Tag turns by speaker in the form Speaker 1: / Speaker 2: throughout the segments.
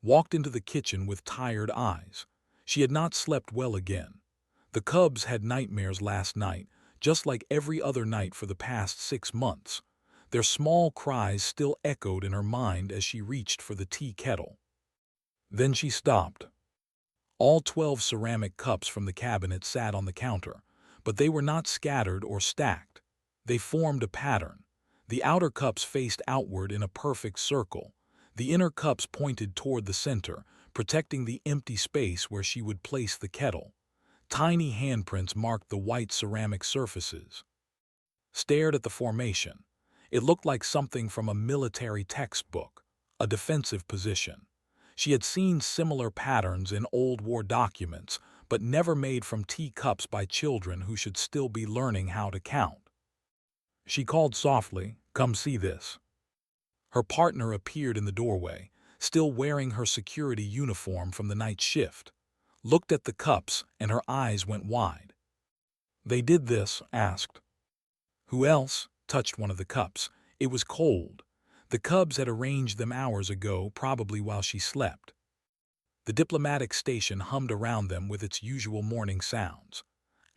Speaker 1: walked into the kitchen with tired eyes. She had not slept well again. The cubs had nightmares last night, just like every other night for the past 6 months. Their small cries still echoed in her mind as she reached for the tea kettle. Then she stopped. All 12 ceramic cups from the cabinet sat on the counter, but they were not scattered or stacked. They formed a pattern. The outer cups faced outward in a perfect circle. The inner cups pointed toward the center, protecting the empty space where she would place the kettle. Tiny handprints marked the white ceramic surfaces. Stared at the formation. It looked like something from a military textbook, a defensive position. She had seen similar patterns in old war documents, but never made from teacups by children who should still be learning how to count. She called softly, "Come see this." Her partner appeared in the doorway, still wearing her security uniform from the night shift. Looked at the cups, and her eyes went wide. "They did this?" asked. "Who else?" touched one of the cups. It was cold. The cubs had arranged them hours ago, probably while she slept. The diplomatic station hummed around them with its usual morning sounds.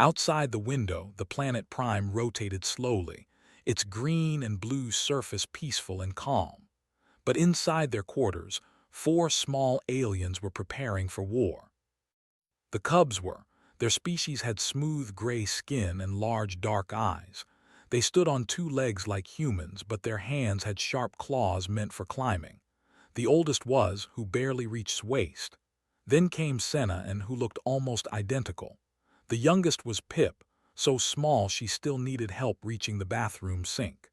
Speaker 1: Outside the window, the planet Prime rotated slowly, its green and blue surface peaceful and calm. But inside their quarters, 4 small aliens were preparing for war. The cubs were. Their species had smooth gray skin and large dark eyes. They stood on 2 legs like humans, but their hands had sharp claws meant for climbing. The oldest was, who barely reached waist. Then came Senna, and who looked almost identical. The youngest was Pip, so small she still needed help reaching the bathroom sink.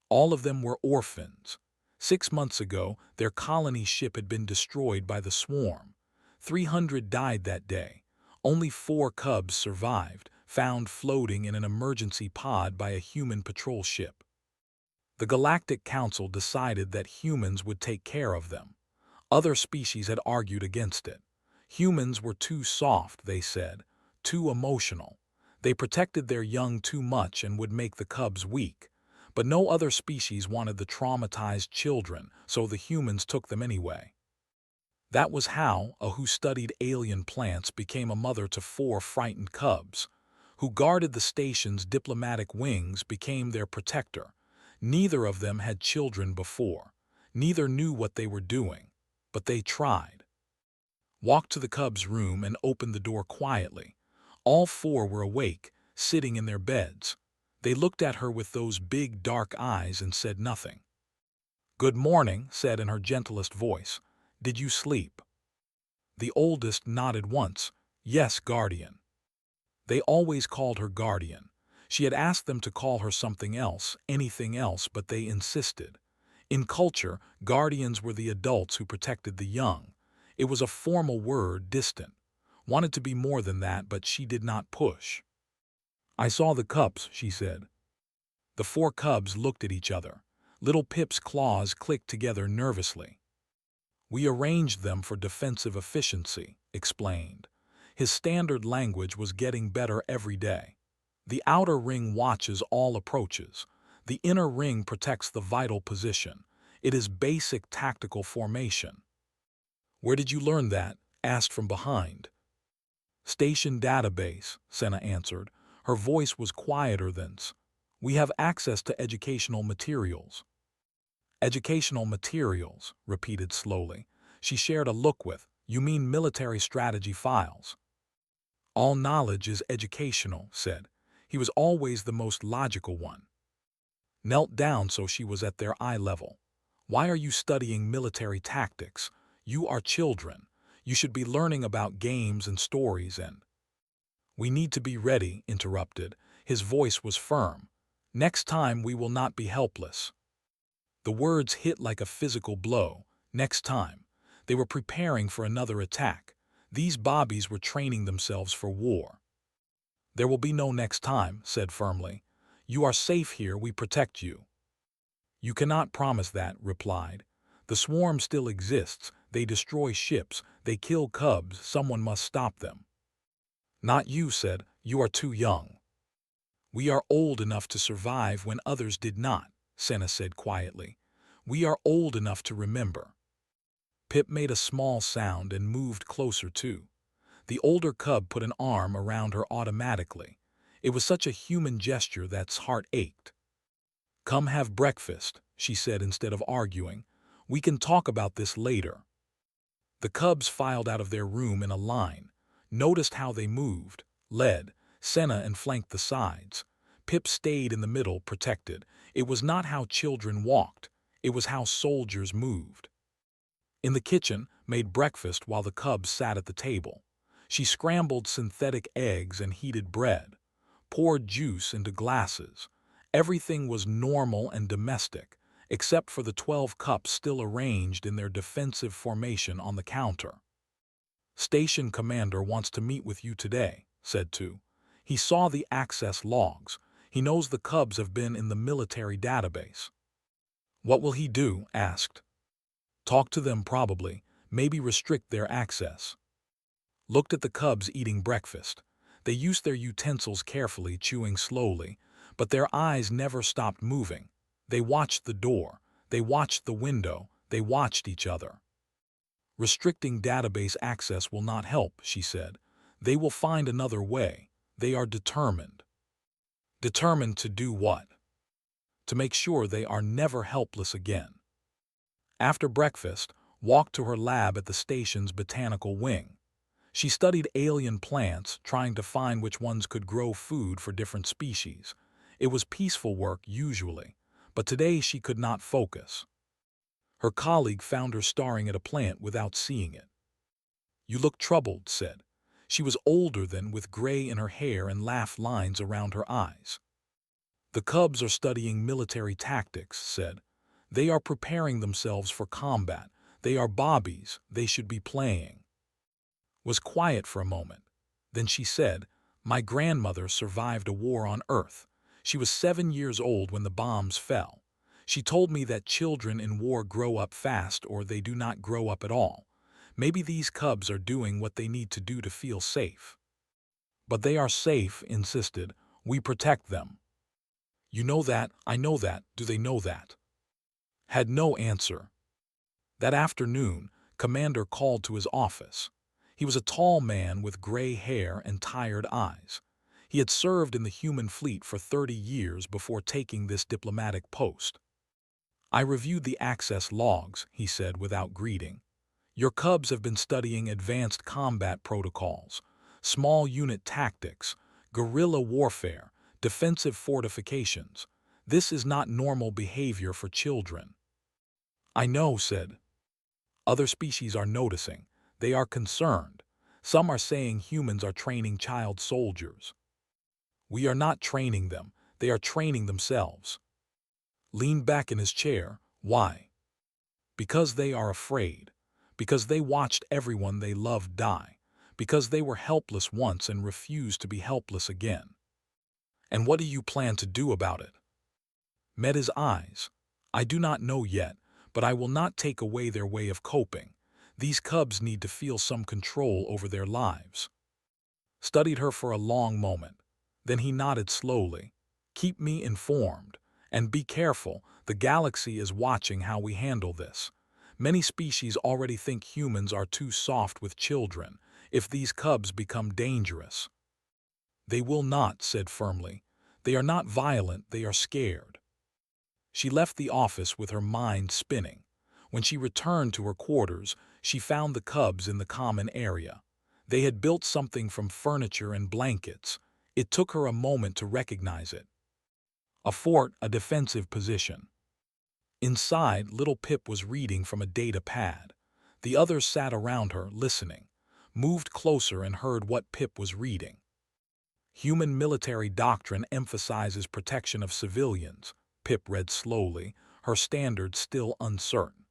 Speaker 1: All of them were orphans. 6 months ago, their colony ship had been destroyed by the swarm. 300 died that day. Only 4 cubs survived, found floating in an emergency pod by a human patrol ship. The Galactic Council decided that humans would take care of them. Other species had argued against it. Humans were too soft, they said, too emotional. They protected their young too much and would make the cubs weak. But no other species wanted the traumatized children, so the humans took them anyway. That was how a who studied alien plants became a mother to 4 frightened cubs. Who guarded the station's diplomatic wings became their protector. Neither of them had children before. Neither knew what they were doing. But they tried. Walked to the cubs' room and opened the door quietly. All 4 were awake, sitting in their beds. They looked at her with those big dark eyes and said nothing. "Good morning," said in her gentlest voice. "Did you sleep?" The oldest nodded once. "Yes, guardian." They always called her guardian. She had asked them to call her something else, anything else, but they insisted. In culture, guardians were the adults who protected the young. It was a formal word, distant. Wanted to be more than that, but she did not push. "I saw the cups," she said. The 4 cubs looked at each other. Little Pip's claws clicked together nervously. "We arranged them for defensive efficiency," explained. His standard language was getting better every day. "The outer ring watches all approaches. The inner ring protects the vital position. It is basic tactical formation." "Where did you learn that?" asked from behind. "Station database," Senna answered. Her voice was quieter than's. "We have access to educational materials." "Educational materials," repeated slowly. She shared a look with, "You mean military strategy files?" "All knowledge is educational," said. He was always the most logical one. Knelt down so she was at their eye level. "Why are you studying military tactics? You are children. You should be learning about games and stories and—" "We need to be ready," interrupted. His voice was firm. "Next time we will not be helpless." The words hit like a physical blow. Next time. They were preparing for another attack. These bobbies were training themselves for war. "There will be no next time," said firmly. "You are safe here, we protect you." "You cannot promise that," replied. "The swarm still exists. They destroy ships. They kill cubs. Someone must stop them." "Not you," said. "You are too young." "We are old enough to survive when others did not," Senna said quietly. "We are old enough to remember." Pip made a small sound and moved closer too. The older cub put an arm around her automatically. It was such a human gesture that's heart ached. "Come have breakfast," she said instead of arguing. "We can talk about this later." The cubs filed out of their room in a line, noticed how they moved, led, Senna and flanked the sides. Pip stayed in the middle, protected. It was not how children walked, it was how soldiers moved. In the kitchen, made breakfast while the cubs sat at the table. She scrambled synthetic eggs and heated bread, poured juice into glasses. Everything was normal and domestic, except for the 12 cups still arranged in their defensive formation on the counter. "Station commander wants to meet with you today," said Tu. "He saw the access logs. He knows the cubs have been in the military database." "What will he do?" asked. "Talk to them probably, maybe restrict their access." Looked at the cubs eating breakfast. They used their utensils carefully, chewing slowly, but their eyes never stopped moving. They watched the door, they watched the window, they watched each other. "Restricting database access will not help," she said. "They will find another way. They are determined." Determined to do what? To make sure they are never helpless again. After breakfast, walked to her lab at the station's botanical wing. She studied alien plants, trying to find which ones could grow food for different species. It was peaceful work usually, but today she could not focus. Her colleague found her staring at a plant without seeing it. "You look troubled," said. She was older than, with gray in her hair and laugh lines around her eyes. "The cubs are studying military tactics," said. "They are preparing themselves for combat. They are bobbies. They should be playing." Was quiet for a moment. Then she said, "My grandmother survived a war on Earth. She was 7 years old when the bombs fell. She told me that children in war grow up fast or they do not grow up at all. Maybe these cubs are doing what they need to do to feel safe." "But they are safe," insisted. "We protect them." "You know that, I know that, do they know that?" Had no answer. That afternoon, Commander called to his office. He was a tall man with gray hair and tired eyes. He had served in the human fleet for 30 years before taking this diplomatic post. "I reviewed the access logs," he said without greeting. "Your cubs have been studying advanced combat protocols, small unit tactics, guerrilla warfare, defensive fortifications. This is not normal behavior for children." "I know," said. "Other species are noticing. They are concerned. Some are saying humans are training child soldiers." "We are not training them. They are training themselves." Leaned back in his chair. "Why?" "Because they are afraid. Because they watched everyone they loved die. Because they were helpless once and refused to be helpless again." "And what do you plan to do about it?" Met his eyes. "I do not know yet, but I will not take away their way of coping. These cubs need to feel some control over their lives." Studied her for a long moment. Then he nodded slowly. "Keep me informed. And be careful, the galaxy is watching how we handle this. Many species already think humans are too soft with children. If these cubs become dangerous." "They will not," said firmly. "They are not violent, they are scared." She left the office with her mind spinning. When she returned to her quarters, she found the cubs in the common area. They had built something from furniture and blankets. It took her a moment to recognize it. A fort, a defensive position. Inside, little Pip was reading from a data pad. The others sat around her, listening. Moved closer and heard what Pip was reading. "Human military doctrine emphasizes protection of civilians," Pip read slowly, her standards still uncertain.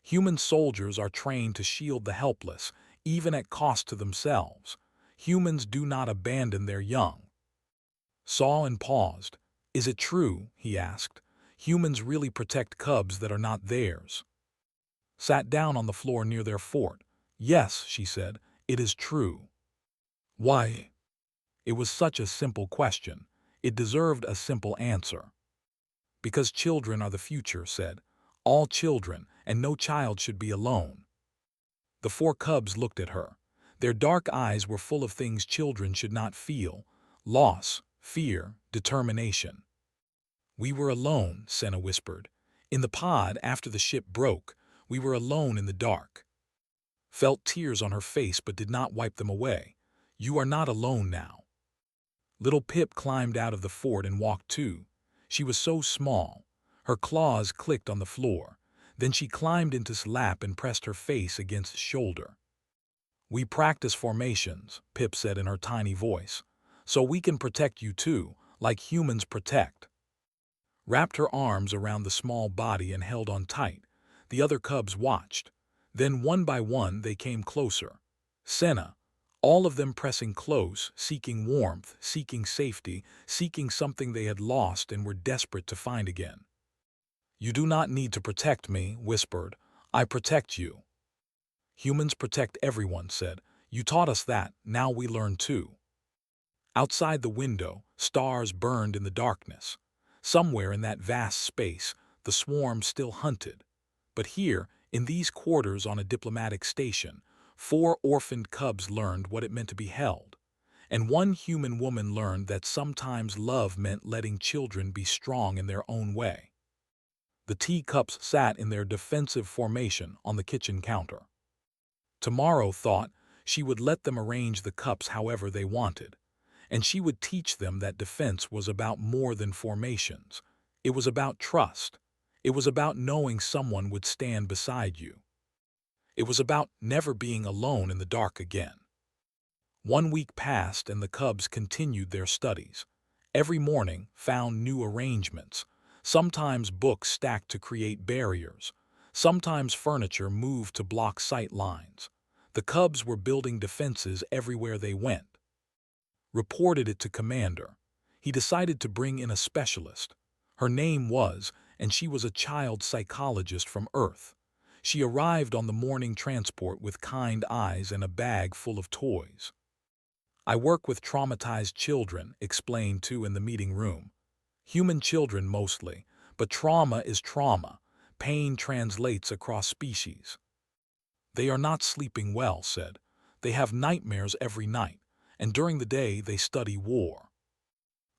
Speaker 1: "Human soldiers are trained to shield the helpless, even at cost to themselves. Humans do not abandon their young." Saw and paused. "Is it true?" he asked. "Humans really protect cubs that are not theirs?" Sat down on the floor near their fort. "Yes," she said, "it is true." "Why?" It was such a simple question. It deserved a simple answer. "Because children are the future," said. "All children, and no child should be alone." The four cubs looked at her. Their dark eyes were full of things children should not feel: loss, fear, determination. "We were alone," Senna whispered. "In the pod after the ship broke, we were alone in the dark." Felt tears on her face but did not wipe them away. "You are not alone now." Little Pip climbed out of the fort and walked too. She was so small. Her claws clicked on the floor. Then she climbed into his lap and pressed her face against his shoulder. "We practice formations," Pip said in her tiny voice, "so we can protect you too, like humans protect." Wrapped her arms around the small body and held on tight. The other cubs watched. Then one by one they came closer. Senna, all of them pressing close, seeking warmth, seeking safety, seeking something they had lost and were desperate to find again. "You do not need to protect me," whispered. "I protect you." "Humans protect everyone," said. "You taught us that, now we learn too." Outside the window, stars burned in the darkness. Somewhere in that vast space, the swarm still hunted. But here, in these quarters on a diplomatic station, 4 orphaned cubs learned what it meant to be held. And one human woman learned that sometimes love meant letting children be strong in their own way. The teacups sat in their defensive formation on the kitchen counter. Tomorrow, thought, she would let them arrange the cups however they wanted. And she would teach them that defense was about more than formations. It was about trust. It was about knowing someone would stand beside you. It was about never being alone in the dark again. 1 week passed and the cubs continued their studies. Every morning found new arrangements. Sometimes books stacked to create barriers. Sometimes furniture moved to block sight lines. The cubs were building defenses everywhere they went. Reported it to Commander. He decided to bring in a specialist. Her name was, and she was a child psychologist from Earth. She arrived on the morning transport with kind eyes and a bag full of toys. "I work with traumatized children," explained to in the meeting room. "Human children mostly, but trauma is trauma. Pain translates across species." "They are not sleeping well," said. "They have nightmares every night, and during the day they study war."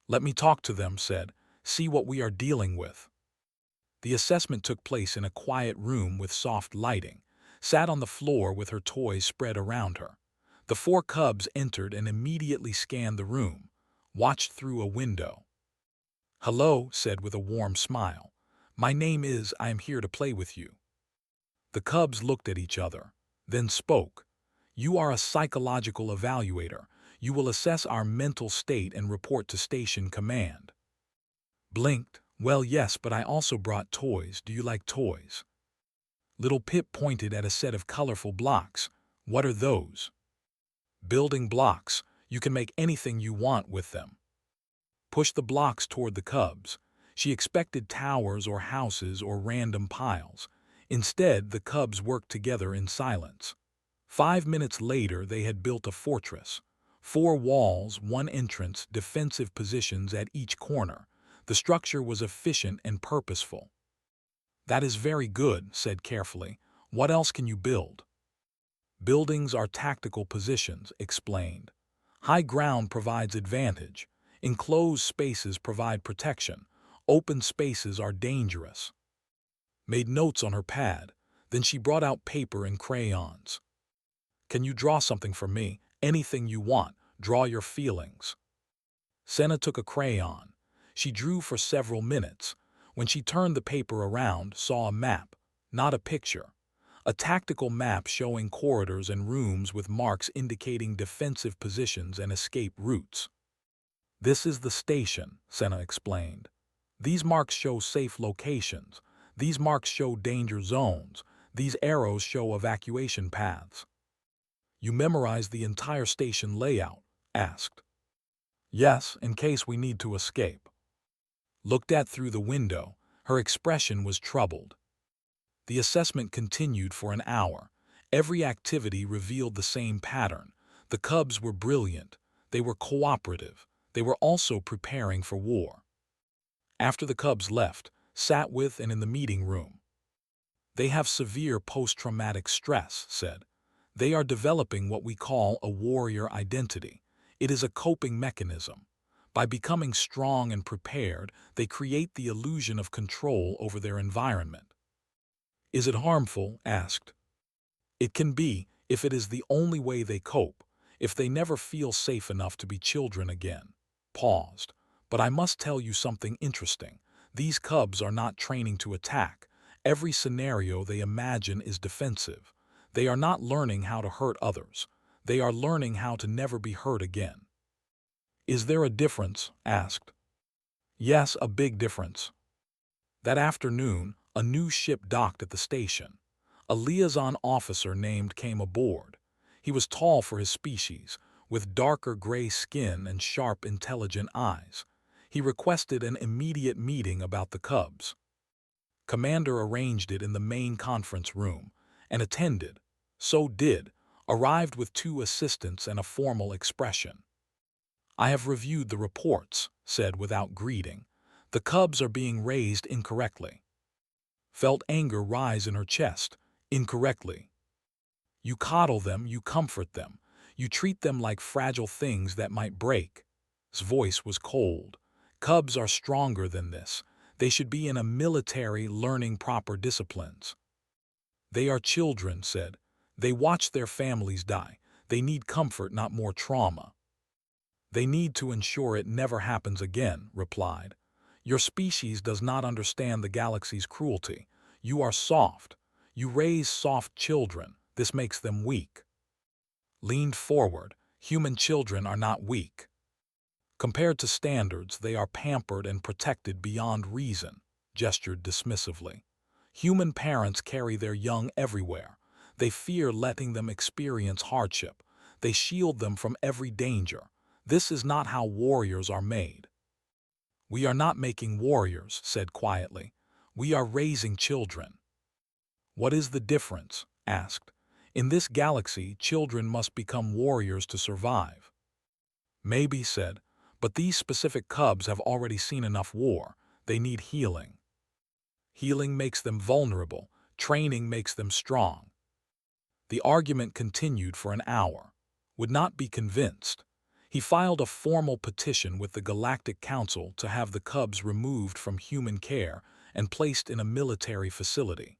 Speaker 1: "Let me talk to them," said. "See what we are dealing with." The assessment took place in a quiet room with soft lighting. Sat on the floor with her toys spread around her. The 4 cubs entered and immediately scanned the room. Watched through a window. "Hello," said with a warm smile. "My name is, I am here to play with you." The cubs looked at each other, then spoke. "You are a psychological evaluator. You will assess our mental state and report to station command." Blinked. "Well, yes, but I also brought toys. Do you like toys?" Little Pip pointed at a set of colorful blocks. "What are those?" "Building blocks. You can make anything you want with them." Pushed the blocks toward the cubs. She expected towers or houses or random piles. Instead, the cubs worked together in silence. 5 minutes later, they had built a fortress. 4 walls, 1 entrance, defensive positions at each corner. The structure was efficient and purposeful. "That is very good," said carefully. "What else can you build?" "Buildings are tactical positions," explained. "High ground provides advantage. Enclosed spaces provide protection. Open spaces are dangerous." Made notes on her pad. Then she brought out paper and crayons. "Can you draw something for me? Anything you want. Draw your feelings." Senna took a crayon. She drew for several minutes. When she turned the paper around, saw a map, not a picture. A tactical map showing corridors and rooms with marks indicating defensive positions and escape routes. "This is the station," Senna explained. "These marks show safe locations. These marks show danger zones. These arrows show evacuation paths." "You memorized the entire station layout?" asked. "Yes, in case we need to escape." Looked at through the window, her expression was troubled. The assessment continued for an hour. Every activity revealed the same pattern. The cubs were brilliant. They were cooperative. They were also preparing for war. After the cubs left, sat with and in the meeting room. "They have severe post-traumatic stress," said. They are developing what we call a warrior identity. It is a coping mechanism. By becoming strong and prepared, they create the illusion of control over their environment. Is it harmful? Asked. It can be, if it is the only way they cope, if they never feel safe enough to be children again. Paused. But I must tell you something interesting. These cubs are not training to attack. Every scenario they imagine is defensive. They are not learning how to hurt others. They are learning how to never be hurt again. Is there a difference? Asked. Yes, a big difference. That afternoon, a new ship docked at the station. A liaison officer named came aboard. He was tall for his species, with darker gray skin and sharp, intelligent eyes. He requested an immediate meeting about the cubs. Commander arranged it in the main conference room, and attended. Arrived with 2 assistants and a formal expression. I have reviewed the reports, said without greeting. The cubs are being raised incorrectly. Felt anger rise in her chest. Incorrectly. You coddle them, you comfort them. You treat them like fragile things that might break. His voice was cold. Cubs are stronger than this. They should be in a military learning proper disciplines. They are children, said. They watch their families die. They need comfort, not more trauma. They need to ensure it never happens again, replied. Your species does not understand the galaxy's cruelty. You are soft. You raise soft children. This makes them weak. Leaned forward. Human children are not weak. Compared to standards, they are pampered and protected beyond reason, gestured dismissively. Human parents carry their young everywhere. They fear letting them experience hardship. They shield them from every danger. This is not how warriors are made. We are not making warriors, said quietly. We are raising children. What is the difference? Asked. In this galaxy, children must become warriors to survive. Maybe, said, but these specific cubs have already seen enough war. They need healing. Healing makes them vulnerable. Training makes them strong. The argument continued for an hour. Would not be convinced. He filed a formal petition with the Galactic Council to have the cubs removed from human care and placed in a military facility.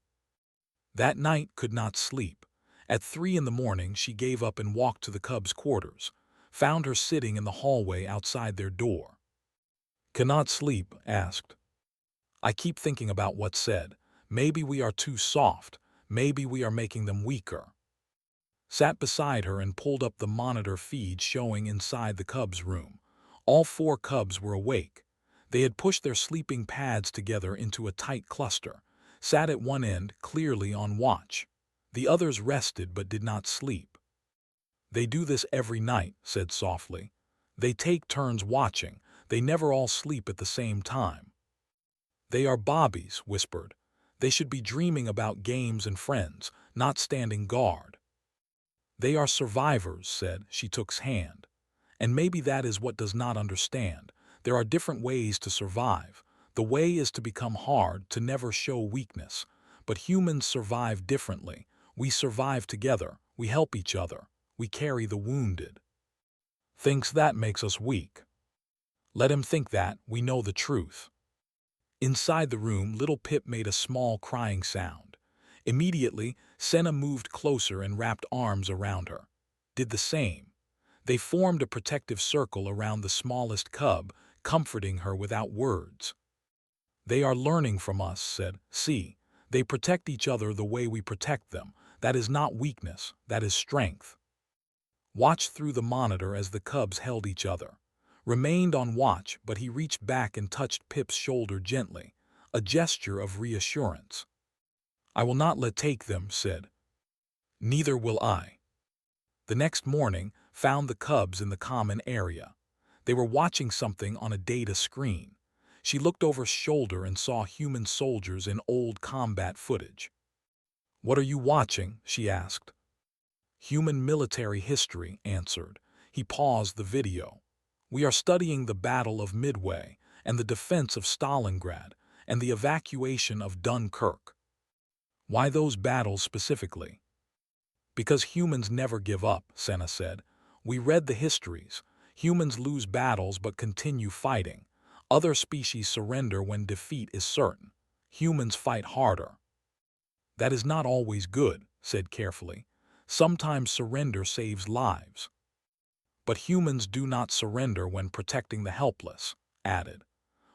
Speaker 1: That night could not sleep. At 3 in the morning she gave up and walked to the cubs' quarters, found her sitting in the hallway outside their door. Cannot sleep? Asked. I keep thinking about what's said. Maybe we are too soft. Maybe we are making them weaker. Sat beside her and pulled up the monitor feed showing inside the cubs' room. All 4 cubs were awake. They had pushed their sleeping pads together into a tight cluster, sat at one end, clearly on watch. The others rested but did not sleep. They do this every night, said softly. They take turns watching. They never all sleep at the same time. They are bobbies, whispered. They should be dreaming about games and friends, not standing guard. They are survivors, said. She took his hand. And maybe that is what does not understand. There are different ways to survive. The way is to become hard, to never show weakness. But humans survive differently. We survive together. We help each other. We carry the wounded. Thinks that makes us weak. Let him think that. We know the truth. Inside the room, little Pip made a small crying sound. Immediately, Senna moved closer and wrapped arms around her. Did the same. They formed a protective circle around the smallest cub, comforting her without words. They are learning from us, said. See, they protect each other the way we protect them. That is not weakness, that is strength. Watched through the monitor as the cubs held each other. Remained on watch, but he reached back and touched Pip's shoulder gently, a gesture of reassurance. I will not let take them, said. Neither will I. The next morning, found the cubs in the common area. They were watching something on a data screen. She looked over his shoulder and saw human soldiers in old combat footage. What are you watching? She asked. Human military history, answered. He paused the video. We are studying the Battle of Midway and the defense of Stalingrad and the evacuation of Dunkirk. Why those battles specifically? Because humans never give up, Senna said. We read the histories. Humans lose battles but continue fighting. Other species surrender when defeat is certain. Humans fight harder. That is not always good, said carefully. Sometimes surrender saves lives. But humans do not surrender when protecting the helpless, added.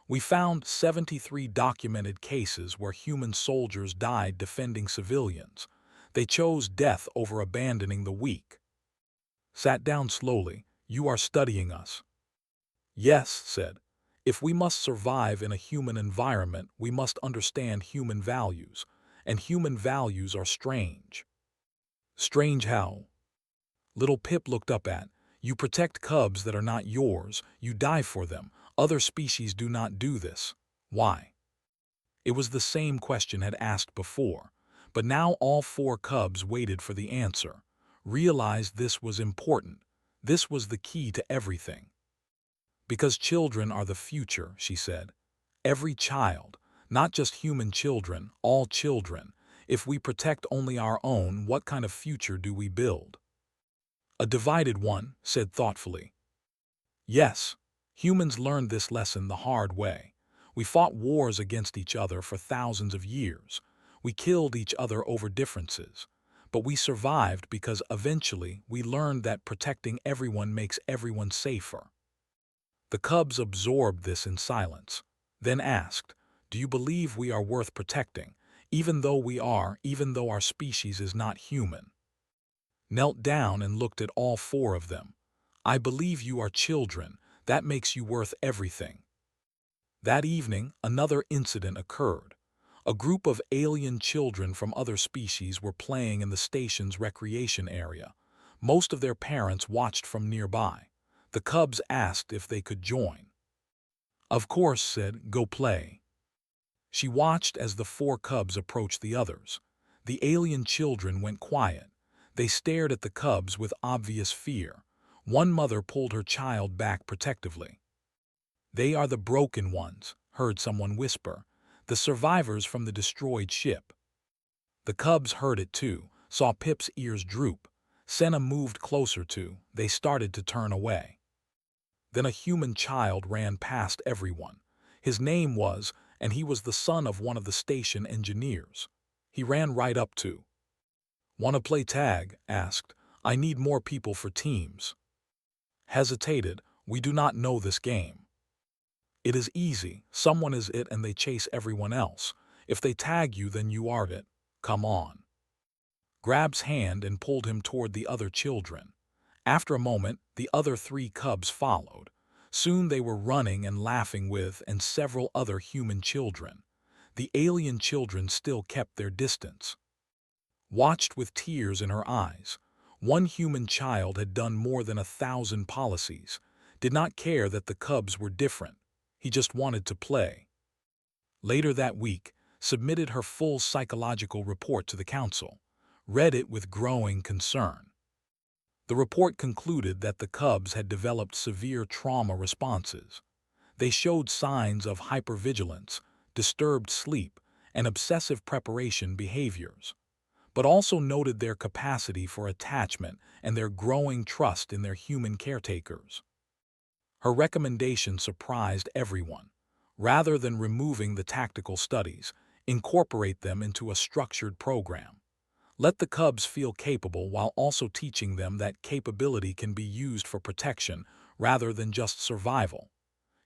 Speaker 1: We found 73 documented cases where human soldiers died defending civilians. They chose death over abandoning the weak. Sat down slowly. You are studying us. Yes, said. If we must survive in a human environment, we must understand human values. And human values are strange. Strange how? Little Pip looked up at. You protect cubs that are not yours. You die for them. Other species do not do this. Why? It was the same question had asked before, but now all 4 cubs waited for the answer. Realized this was important. This was the key to everything. Because children are the future, she said. Every child, not just human children, all children. If we protect only our own, what kind of future do we build? A divided one, said thoughtfully. Yes, humans learned this lesson the hard way. We fought wars against each other for thousands of years. We killed each other over differences. But we survived because eventually we learned that protecting everyone makes everyone safer. The cubs absorbed this in silence, then asked, Do you believe we are worth protecting, even though our species is not human? Knelt down and looked at all 4 of them. I believe you are children. That makes you worth everything. That evening, another incident occurred. A group of alien children from other species were playing in the station's recreation area. Most of their parents watched from nearby. The cubs asked if they could join. Of course, said, go play. She watched as the 4 cubs approached the others. The alien children went quiet. They stared at the cubs with obvious fear. One mother pulled her child back protectively. They are the broken ones, heard someone whisper. The survivors from the destroyed ship. The cubs heard it too, saw Pip's ears droop. Senna moved closer to. They started to turn away. Then a human child ran past everyone. His name was, and he was the son of one of the station engineers. He ran right up to. Want to play tag? Asked. I need more people for teams. Hesitated. We do not know this game. It is easy. Someone is it and they chase everyone else. If they tag you, then you are it. Come on. Grab's hand and pulled him toward the other children. After a moment, the other 3 cubs followed. Soon they were running and laughing with and several other human children. The alien children still kept their distance. Watched with tears in her eyes. One human child had done more than 1,000 policies. Did not care that the cubs were different. He just wanted to play. Later that week, submitted her full psychological report to the council. Read it with growing concern. The report concluded that the cubs had developed severe trauma responses. They showed signs of hypervigilance, disturbed sleep, and obsessive preparation behaviors, but also noted their capacity for attachment and their growing trust in their human caretakers. Her recommendation surprised everyone. Rather than removing the tactical studies, incorporate them into a structured program. Let the cubs feel capable while also teaching them that capability can be used for protection rather than just survival.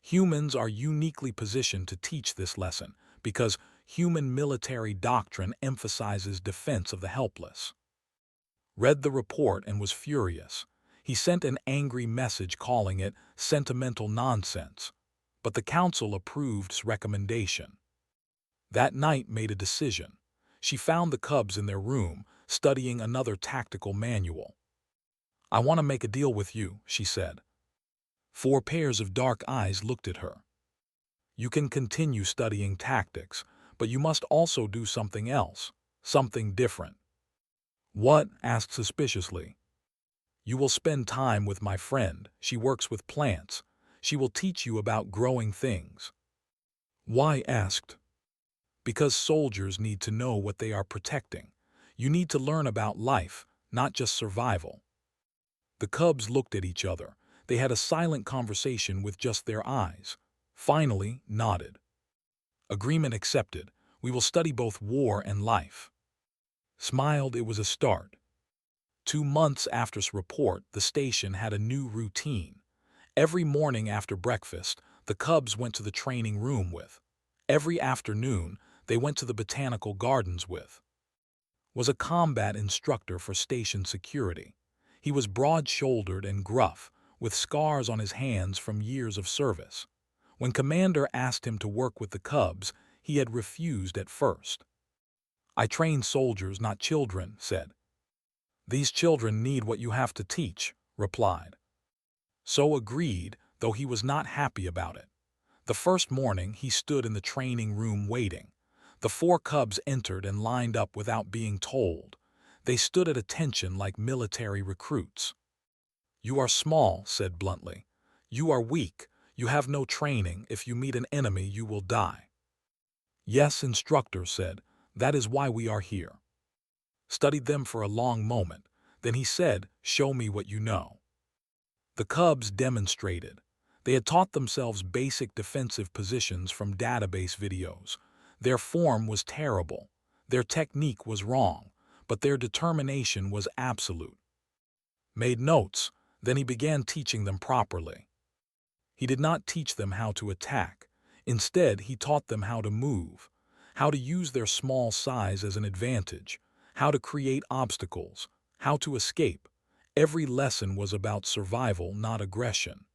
Speaker 1: Humans are uniquely positioned to teach this lesson because human military doctrine emphasizes defense of the helpless. Read the report and was furious. He sent an angry message calling it sentimental nonsense, but the council approved his recommendation. That night made a decision. She found the cubs in their room, studying another tactical manual. I want to make a deal with you, she said. 4 pairs of dark eyes looked at her. You can continue studying tactics, but you must also do something else, something different. What? Asked suspiciously. You will spend time with my friend. She works with plants. She will teach you about growing things. Why? Asked. Because soldiers need to know what they are protecting. You need to learn about life, not just survival. The cubs looked at each other. They had a silent conversation with just their eyes. Finally, nodded. Agreement accepted. We will study both war and life. Smiled, it was a start. 2 months after his report, the station had a new routine. Every morning after breakfast, the cubs went to the training room with. Every afternoon, they went to the botanical gardens with. Was a combat instructor for station security. He was broad-shouldered and gruff, with scars on his hands from years of service. When Commander asked him to work with the cubs, he had refused at first. I train soldiers, not children, said. These children need what you have to teach, replied. So agreed, though he was not happy about it. The first morning, he stood in the training room waiting. The 4 cubs entered and lined up without being told. They stood at attention like military recruits. You are small, said bluntly. You are weak. You have no training. If you meet an enemy, you will die. Yes, instructor said. That is why we are here. Studied them for a long moment. Then he said, show me what you know. The cubs demonstrated. They had taught themselves basic defensive positions from database videos. Their form was terrible. Their technique was wrong, but their determination was absolute. Made notes, then he began teaching them properly. He did not teach them how to attack. Instead, he taught them how to move, how to use their small size as an advantage, how to create obstacles, how to escape. Every lesson was about survival, not aggression.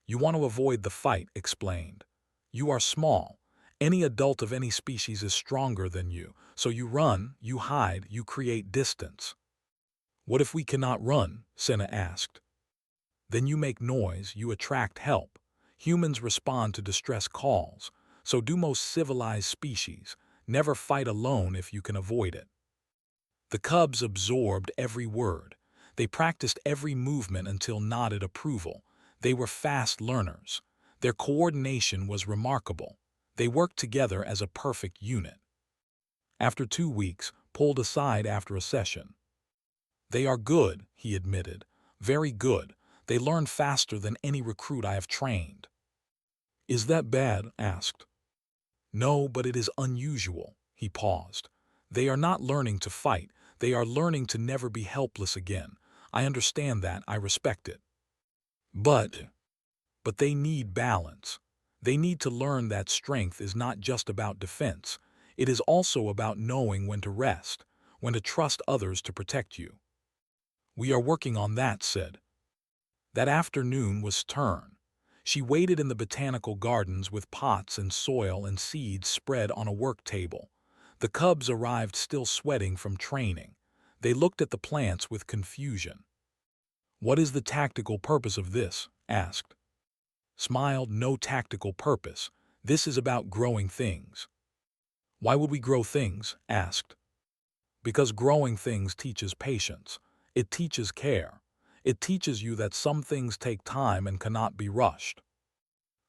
Speaker 1: You want to avoid the fight, explained. You are small. Any adult of any species is stronger than you, so you run, you hide, you create distance. What if we cannot run? Senna asked. Then you make noise, you attract help. Humans respond to distress calls, so do most civilized species. Never fight alone if you can avoid it. The cubs absorbed every word. They practiced every movement until nodded approval. They were fast learners. Their coordination was remarkable. They worked together as a perfect unit. After 2 weeks, pulled aside after a session. They are good, he admitted. Very good. They learn faster than any recruit I have trained. Is that bad? Asked. No, but it is unusual. He paused. They are not learning to fight. They are learning to never be helpless again. I understand that. I respect it. But they need balance. They need to learn that strength is not just about defense. It is also about knowing when to rest, when to trust others to protect you. We are working on that, said. That afternoon was turn. She waited in the botanical gardens with pots and soil and seeds spread on a work table. The cubs arrived still sweating from training. They looked at the plants with confusion. What is the tactical purpose of this? Asked. Smiled, no tactical purpose. This is about growing things. Why would we grow things? Asked. Because growing things teaches patience. It teaches care. It teaches you that some things take time and cannot be rushed.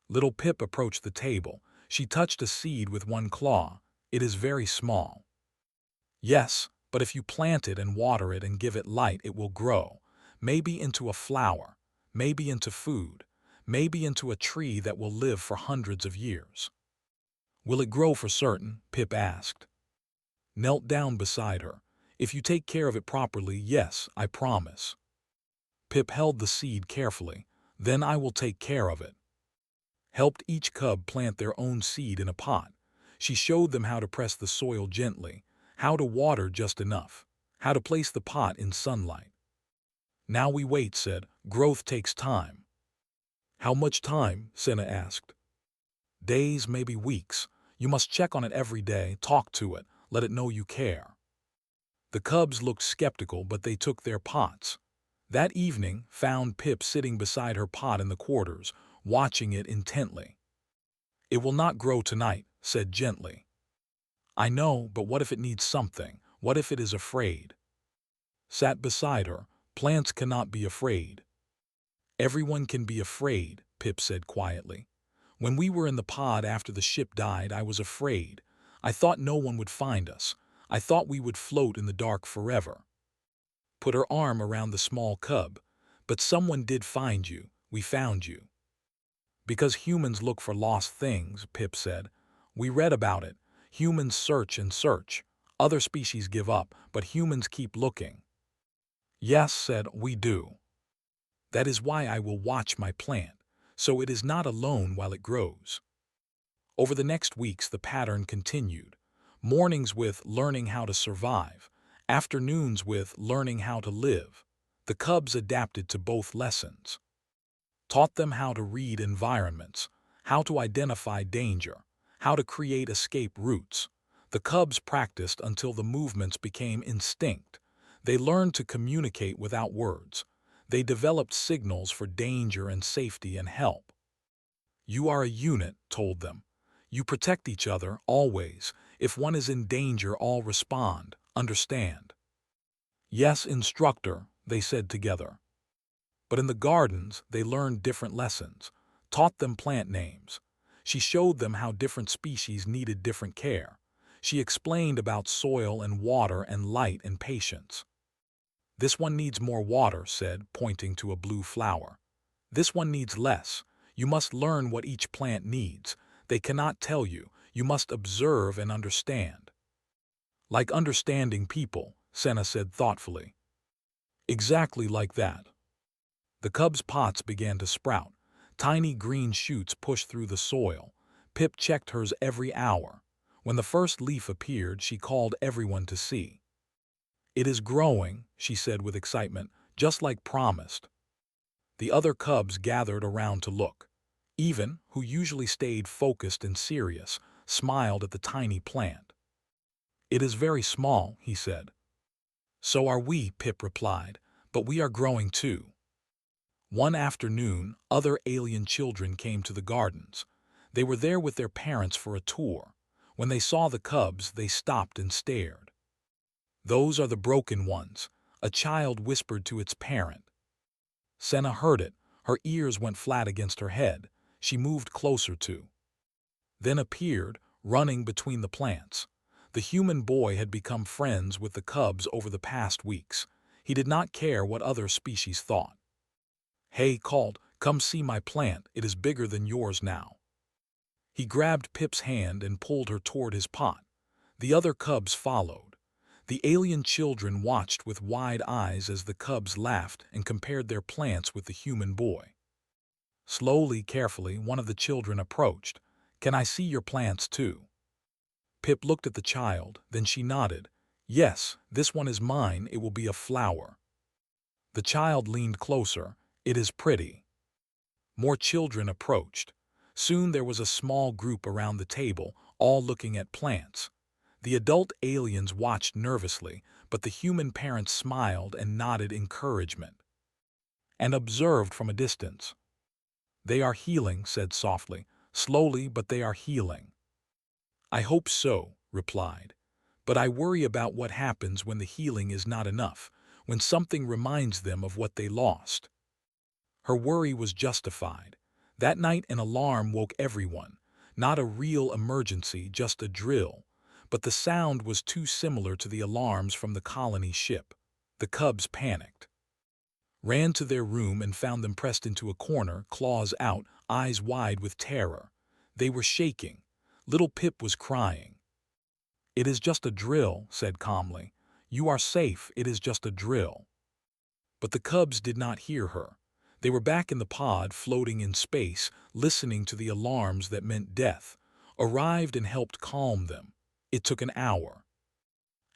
Speaker 1: Little Pip approached the table. She touched a seed with one claw. It is very small. Yes, but if you plant it and water it and give it light, it will grow. Maybe into a flower, maybe into food, maybe into a tree that will live for hundreds of years. Will it grow for certain? Pip asked. Knelt down beside her. If you take care of it properly, yes, I promise. Pip held the seed carefully. Then I will take care of it. Helped each cub plant their own seed in a pot. She showed them how to press the soil gently, how to water just enough, how to place the pot in sunlight. Now we wait, said. Growth takes time. How much time? Senna asked. Days, maybe weeks. You must check on it every day, talk to it, let it know you care. The cubs looked skeptical, but they took their pots. That evening, found Pip sitting beside her pot in the quarters, watching it intently. It will not grow tonight, said gently. I know, but what if it needs something? What if it is afraid? Sat beside her. Plants cannot be afraid. Everyone can be afraid, Pip said quietly. When we were in the pod after the ship died, I was afraid. I thought no one would find us. I thought we would float in the dark forever. put her arm around the small cub. But someone did find you. We found you. Because humans look for lost things, Pip said. We read about it. Humans search and search. Other species give up, but humans keep looking. Yes, said, we do. That is why I will watch my plant, so it is not alone while it grows. Over the next weeks, the pattern continued. Mornings with learning how to survive, afternoons with learning how to live. The cubs adapted to both lessons. Taught them how to read environments, how to identify danger, how to create escape routes. The cubs practiced until the movements became instinct. They learned to communicate without words. They developed signals for danger and safety and help. You are a unit, told them. You protect each other, always. If one is in danger, all respond. Understand? Yes, instructor, they said together. But in the gardens, they learned different lessons, taught them plant names. She showed them how different species needed different care. She explained about soil and water and light and patience. This one needs more water, said, pointing to a blue flower. This one needs less. You must learn what each plant needs. They cannot tell you. You must observe and understand. Like understanding people, Senna said thoughtfully. Exactly like that. The cub's pots began to sprout. Tiny green shoots pushed through the soil. Pip checked hers every hour. When the first leaf appeared, she called everyone to see. It is growing, she said with excitement, just like promised. The other cubs gathered around to look. Even, who usually stayed focused and serious, smiled at the tiny plant. It is very small, he said. So are we, Pip replied, but we are growing too. One afternoon, other alien children came to the gardens. They were there with their parents for a tour. When they saw the cubs, they stopped and stared. Those are the broken ones, a child whispered to its parent. Senna heard it. Her ears went flat against her head. She moved closer to. Then appeared, running between the plants. The human boy had become friends with the cubs over the past weeks. He did not care what other species thought. Hey, called, come see my plant. It is bigger than yours now. He grabbed Pip's hand and pulled her toward his pot. The other cubs followed. The alien children watched with wide eyes as the cubs laughed and compared their plants with the human boy. Slowly, carefully, one of the children approached. Can I see your plants too? Pip looked at the child, then she nodded. Yes, this one is mine. It will be a flower. The child leaned closer. It is pretty. More children approached. Soon there was a small group around the table, all looking at plants. The adult aliens watched nervously, but the human parents smiled and nodded encouragement. And observed from a distance. They are healing, said softly. Slowly, but they are healing. I hope so, replied. But I worry about what happens when the healing is not enough, when something reminds them of what they lost. Her worry was justified. That night an alarm woke everyone. Not a real emergency, just a drill. But the sound was too similar to the alarms from the colony ship. The cubs panicked. Ran to their room and found them pressed into a corner, claws out, eyes wide with terror. They were shaking. Little Pip was crying. It is just a drill, said calmly. You are safe, it is just a drill. But the cubs did not hear her. They were back in the pod, floating in space, listening to the alarms that meant death. Arrived and helped calm them. It took an hour.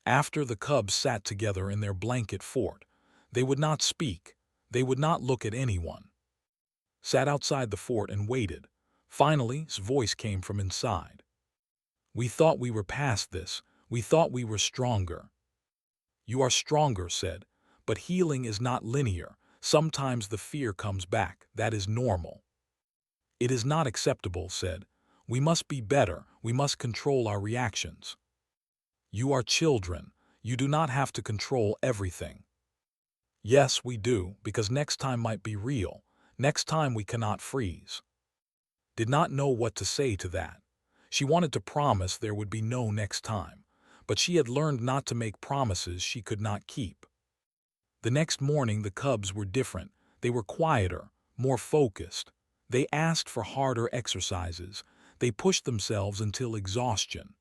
Speaker 1: After, the cubs sat together in their blanket fort. They would not speak. They would not look at anyone. Sat outside the fort and waited. Finally, his voice came from inside. We thought we were past this. We thought we were stronger. You are stronger, said. But healing is not linear. Sometimes the fear comes back. That is normal. It is not acceptable, said. We must be better. We must control our reactions. You are children. You do not have to control everything. Yes, we do, because next time might be real. Next time we cannot freeze. Did not know what to say to that. She wanted to promise there would be no next time, but she had learned not to make promises she could not keep. The next morning the cubs were different. They were quieter, more focused. They asked for harder exercises. They pushed themselves until exhaustion.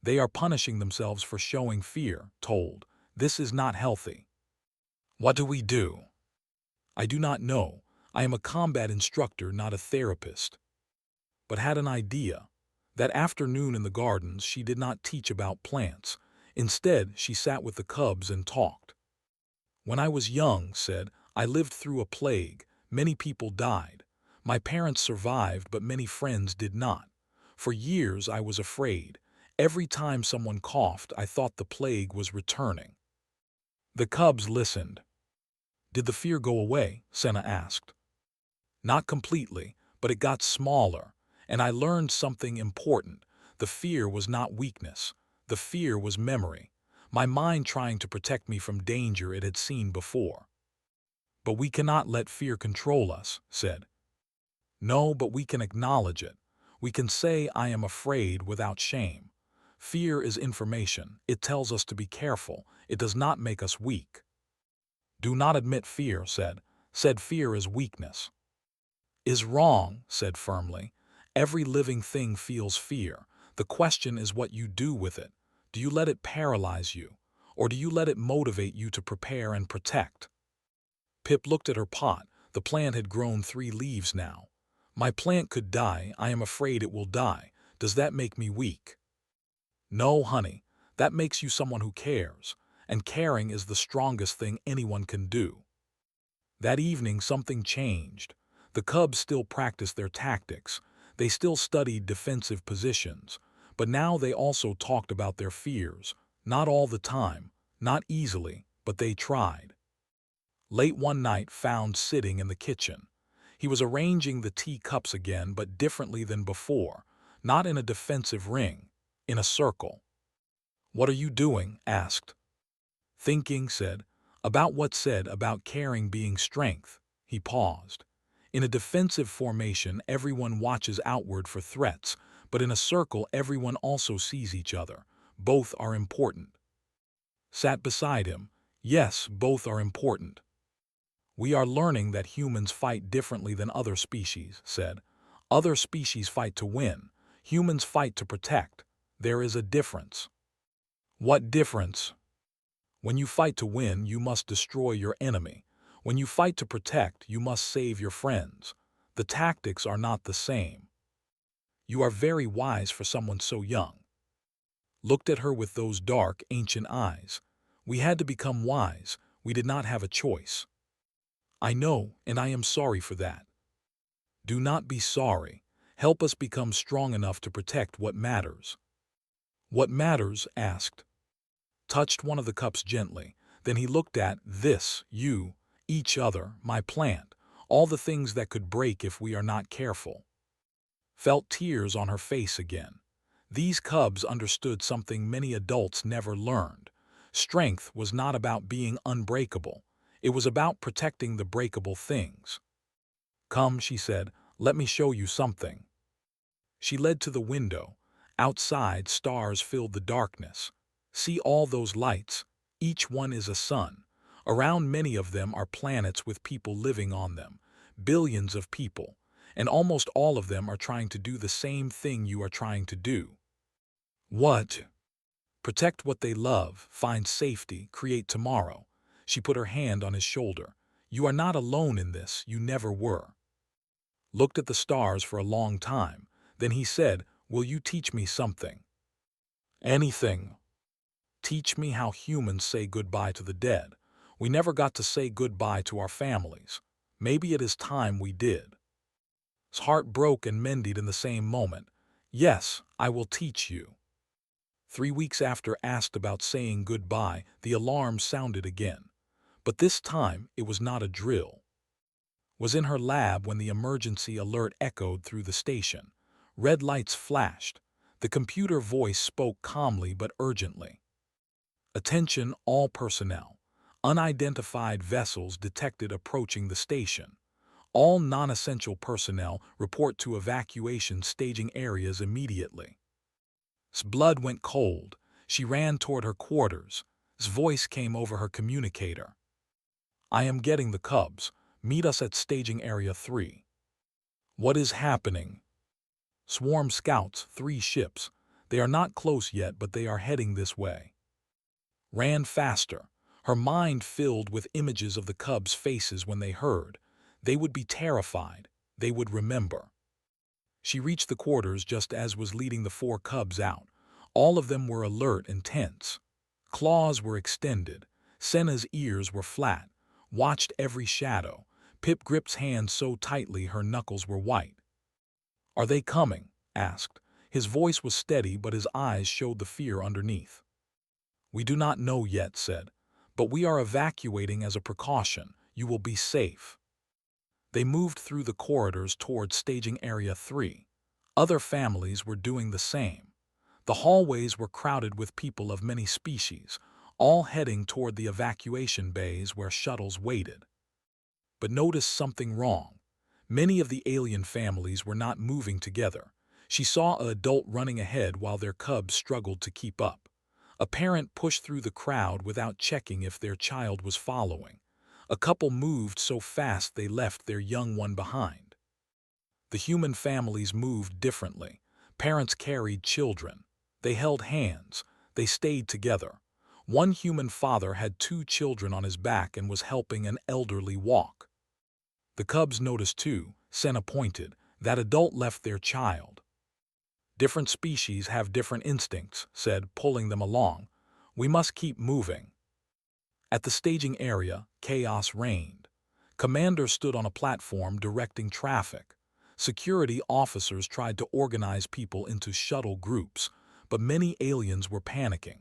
Speaker 1: They are punishing themselves for showing fear, told. This is not healthy. What do we do? I do not know. I am a combat instructor, not a therapist. But had an idea. That afternoon in the gardens she did not teach about plants. Instead, she sat with the cubs and talked. When I was young, said, I lived through a plague. Many people died. My parents survived, but many friends did not. For years I was afraid. Every time someone coughed, I thought the plague was returning. The cubs listened. Did the fear go away? Senna asked. Not completely, but it got smaller, and I learned something important. The fear was not weakness. The fear was memory. My mind trying to protect me from danger it had seen before. But we cannot let fear control us, said. No, but we can acknowledge it. We can say, I am afraid without shame. Fear is information. It tells us to be careful. It does not make us weak. Do not admit fear, said. Said fear is weakness. Is wrong, said firmly. Every living thing feels fear. The question is what you do with it. Do you let it paralyze you? Or do you let it motivate you to prepare and protect? Pip looked at her pot. The plant had grown 3 leaves now. My plant could die. I am afraid it will die. Does that make me weak? No, honey. That makes you someone who cares. And caring is the strongest thing anyone can do. That evening something changed. The cubs still practiced their tactics. They still studied defensive positions. But now they also talked about their fears. Not all the time, not easily, but they tried. Late one night found sitting in the kitchen. He was arranging the tea cups again, but differently than before. Not in a defensive ring, in a circle. What are you doing? Asked. Thinking, said. About what? Said. About caring being strength. He paused. In a defensive formation, everyone watches outward for threats, but in a circle, everyone also sees each other. Both are important. Sat beside him. Yes, both are important. We are learning that humans fight differently than other species, said. Other species fight to win. Humans fight to protect. There is a difference. What difference? When you fight to win, you must destroy your enemy. When you fight to protect, you must save your friends. The tactics are not the same. You are very wise for someone so young. Looked at her with those dark, ancient eyes. We had to become wise. We did not have a choice. I know, and I am sorry for that. Do not be sorry. Help us become strong enough to protect what matters. What matters? Asked. Touched one of the cups gently. Then he looked at this, you, each other, my plant, all the things that could break if we are not careful. Felt tears on her face again. These cubs understood something many adults never learned. Strength was not about being unbreakable. It was about protecting the breakable things. Come, she said, let me show you something. She led to the window. Outside, stars filled the darkness. See all those lights? Each one is a sun. Around many of them are planets with people living on them. Billions of people. And almost all of them are trying to do the same thing you are trying to do. What? Protect what they love, find safety, create tomorrow. She put her hand on his shoulder. You are not alone in this, you never were. Looked at the stars for a long time. Then he said, will you teach me something? Anything. Teach me how humans say goodbye to the dead. We never got to say goodbye to our families. Maybe it is time we did. His heart broke and mended in the same moment. Yes, I will teach you. 3 weeks after asked about saying goodbye, the alarm sounded again. But this time, it was not a drill. Was in her lab when the emergency alert echoed through the station. Red lights flashed. The computer voice spoke calmly but urgently. Attention all personnel. Unidentified vessels detected approaching the station. All non-essential personnel report to evacuation staging areas immediately. His blood went cold. She ran toward her quarters. His voice came over her communicator. I am getting the Cubs. Meet us at staging area 3. What is happening? Swarm scouts, 3 ships. They are not close yet, but they are heading this way. Ran faster, her mind filled with images of the Cubs' faces when they heard. They would be terrified. They would remember. She reached the quarters just as was leading the 4 Cubs out. All of them were alert and tense. Claws were extended. Senna's ears were flat, watched every shadow. Pip gripped hands so tightly her knuckles were white. Are they coming? Asked. His voice was steady, but his eyes showed the fear underneath. We do not know yet, said, but we are evacuating as a precaution. You will be safe. They moved through the corridors toward staging area 3. Other families were doing the same. The hallways were crowded with people of many species, all heading toward the evacuation bays where shuttles waited. But noticed something wrong. Many of the alien families were not moving together. She saw an adult running ahead while their cubs struggled to keep up. A parent pushed through the crowd without checking if their child was following. A couple moved so fast they left their young one behind. The human families moved differently. Parents carried children. They held hands. They stayed together. One human father had 2 children on his back and was helping an elderly walk. The Cubs noticed too. Senna pointed. That adult left their child. Different species have different instincts, said, pulling them along. We must keep moving. At the staging area, chaos reigned. Commander stood on a platform directing traffic. Security officers tried to organize people into shuttle groups, but many aliens were panicking.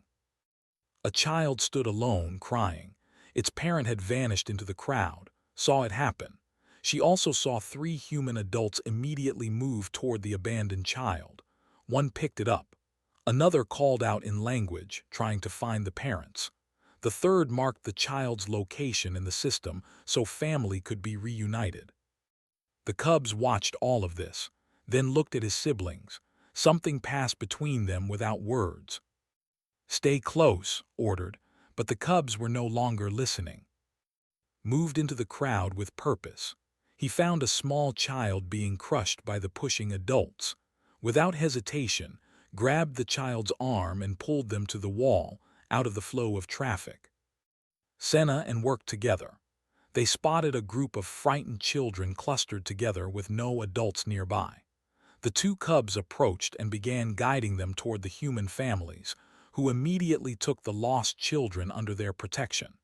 Speaker 1: A child stood alone, crying. Its parent had vanished into the crowd, saw it happen. She also saw 3 human adults immediately move toward the abandoned child. One picked it up. Another called out in language, trying to find the parents. The third marked the child's location in the system so family could be reunited. The Cubs watched all of this, then looked at his siblings. Something passed between them without words. Stay close, ordered, but the Cubs were no longer listening. Moved into the crowd with purpose. He found a small child being crushed by the pushing adults. Without hesitation, grabbed the child's arm and pulled them to the wall, out of the flow of traffic. Senna and worked together. They spotted a group of frightened children clustered together with no adults nearby. The 2 Cubs approached and began guiding them toward the human families, who immediately took the lost children under their protection.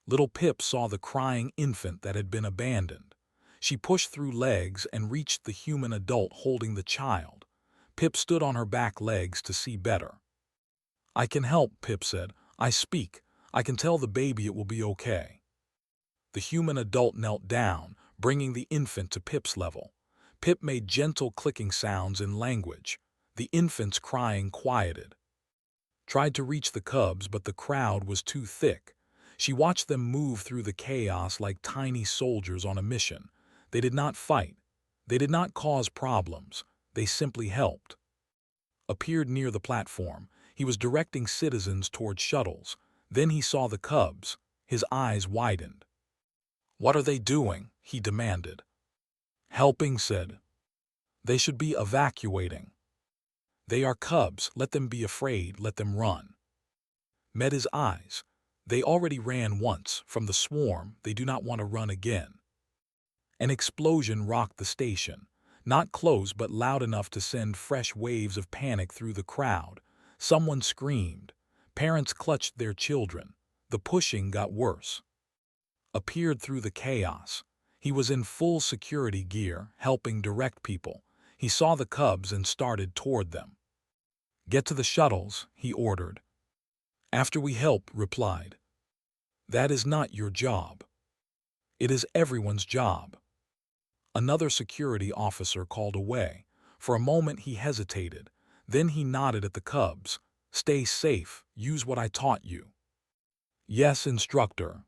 Speaker 1: Little Pip saw the crying infant that had been abandoned. She pushed through legs and reached the human adult holding the child. Pip stood on her back legs to see better. I can help, Pip said. I speak. I can tell the baby it will be okay. The human adult knelt down, bringing the infant to Pip's level. Pip made gentle clicking sounds in language. The infant's crying quieted. Tried to reach the Cubs, but the crowd was too thick. She watched them move through the chaos like tiny soldiers on a mission. They did not fight. They did not cause problems. They simply helped. Appeared near the platform. He was directing citizens toward shuttles. Then he saw the Cubs. His eyes widened. What are they doing? He demanded. Helping, said. They should be evacuating. They are Cubs. Let them be afraid. Let them run. Met his eyes. They already ran once. From the swarm, they do not want to run again. An explosion rocked the station. Not close, but loud enough to send fresh waves of panic through the crowd. Someone screamed. Parents clutched their children. The pushing got worse. Appeared through the chaos. He was in full security gear, helping direct people. He saw the Cubs and started toward them. Get to the shuttles, he ordered. After we help, replied. That is not your job. It is everyone's job. Another security officer called away. For a moment he hesitated. Then he nodded at the Cubs. Stay safe. Use what I taught you. Yes, instructor.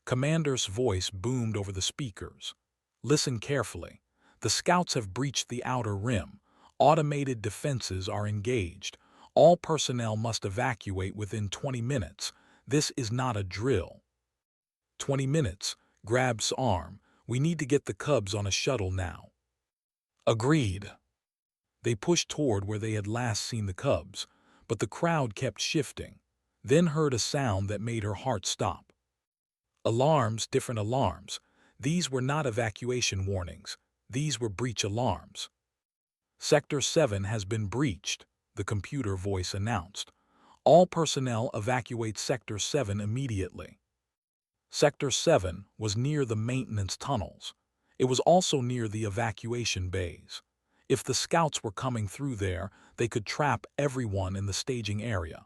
Speaker 1: Commander's voice boomed over the speakers. Listen carefully. The scouts have breached the outer rim. Automated defenses are engaged. All personnel must evacuate within 20 minutes. This is not a drill. 20 minutes. Grab's arm. We need to get the cubs on a shuttle now. Agreed. They pushed toward where they had last seen the cubs, but the crowd kept shifting, then heard a sound that made her heart stop. Alarms, different alarms. These were not evacuation warnings. These were breach alarms. Sector 7 has been breached, the computer voice announced. All personnel evacuate Sector 7 immediately. Sector 7 was near the maintenance tunnels. It was also near the evacuation bays. If the scouts were coming through there, they could trap everyone in the staging area.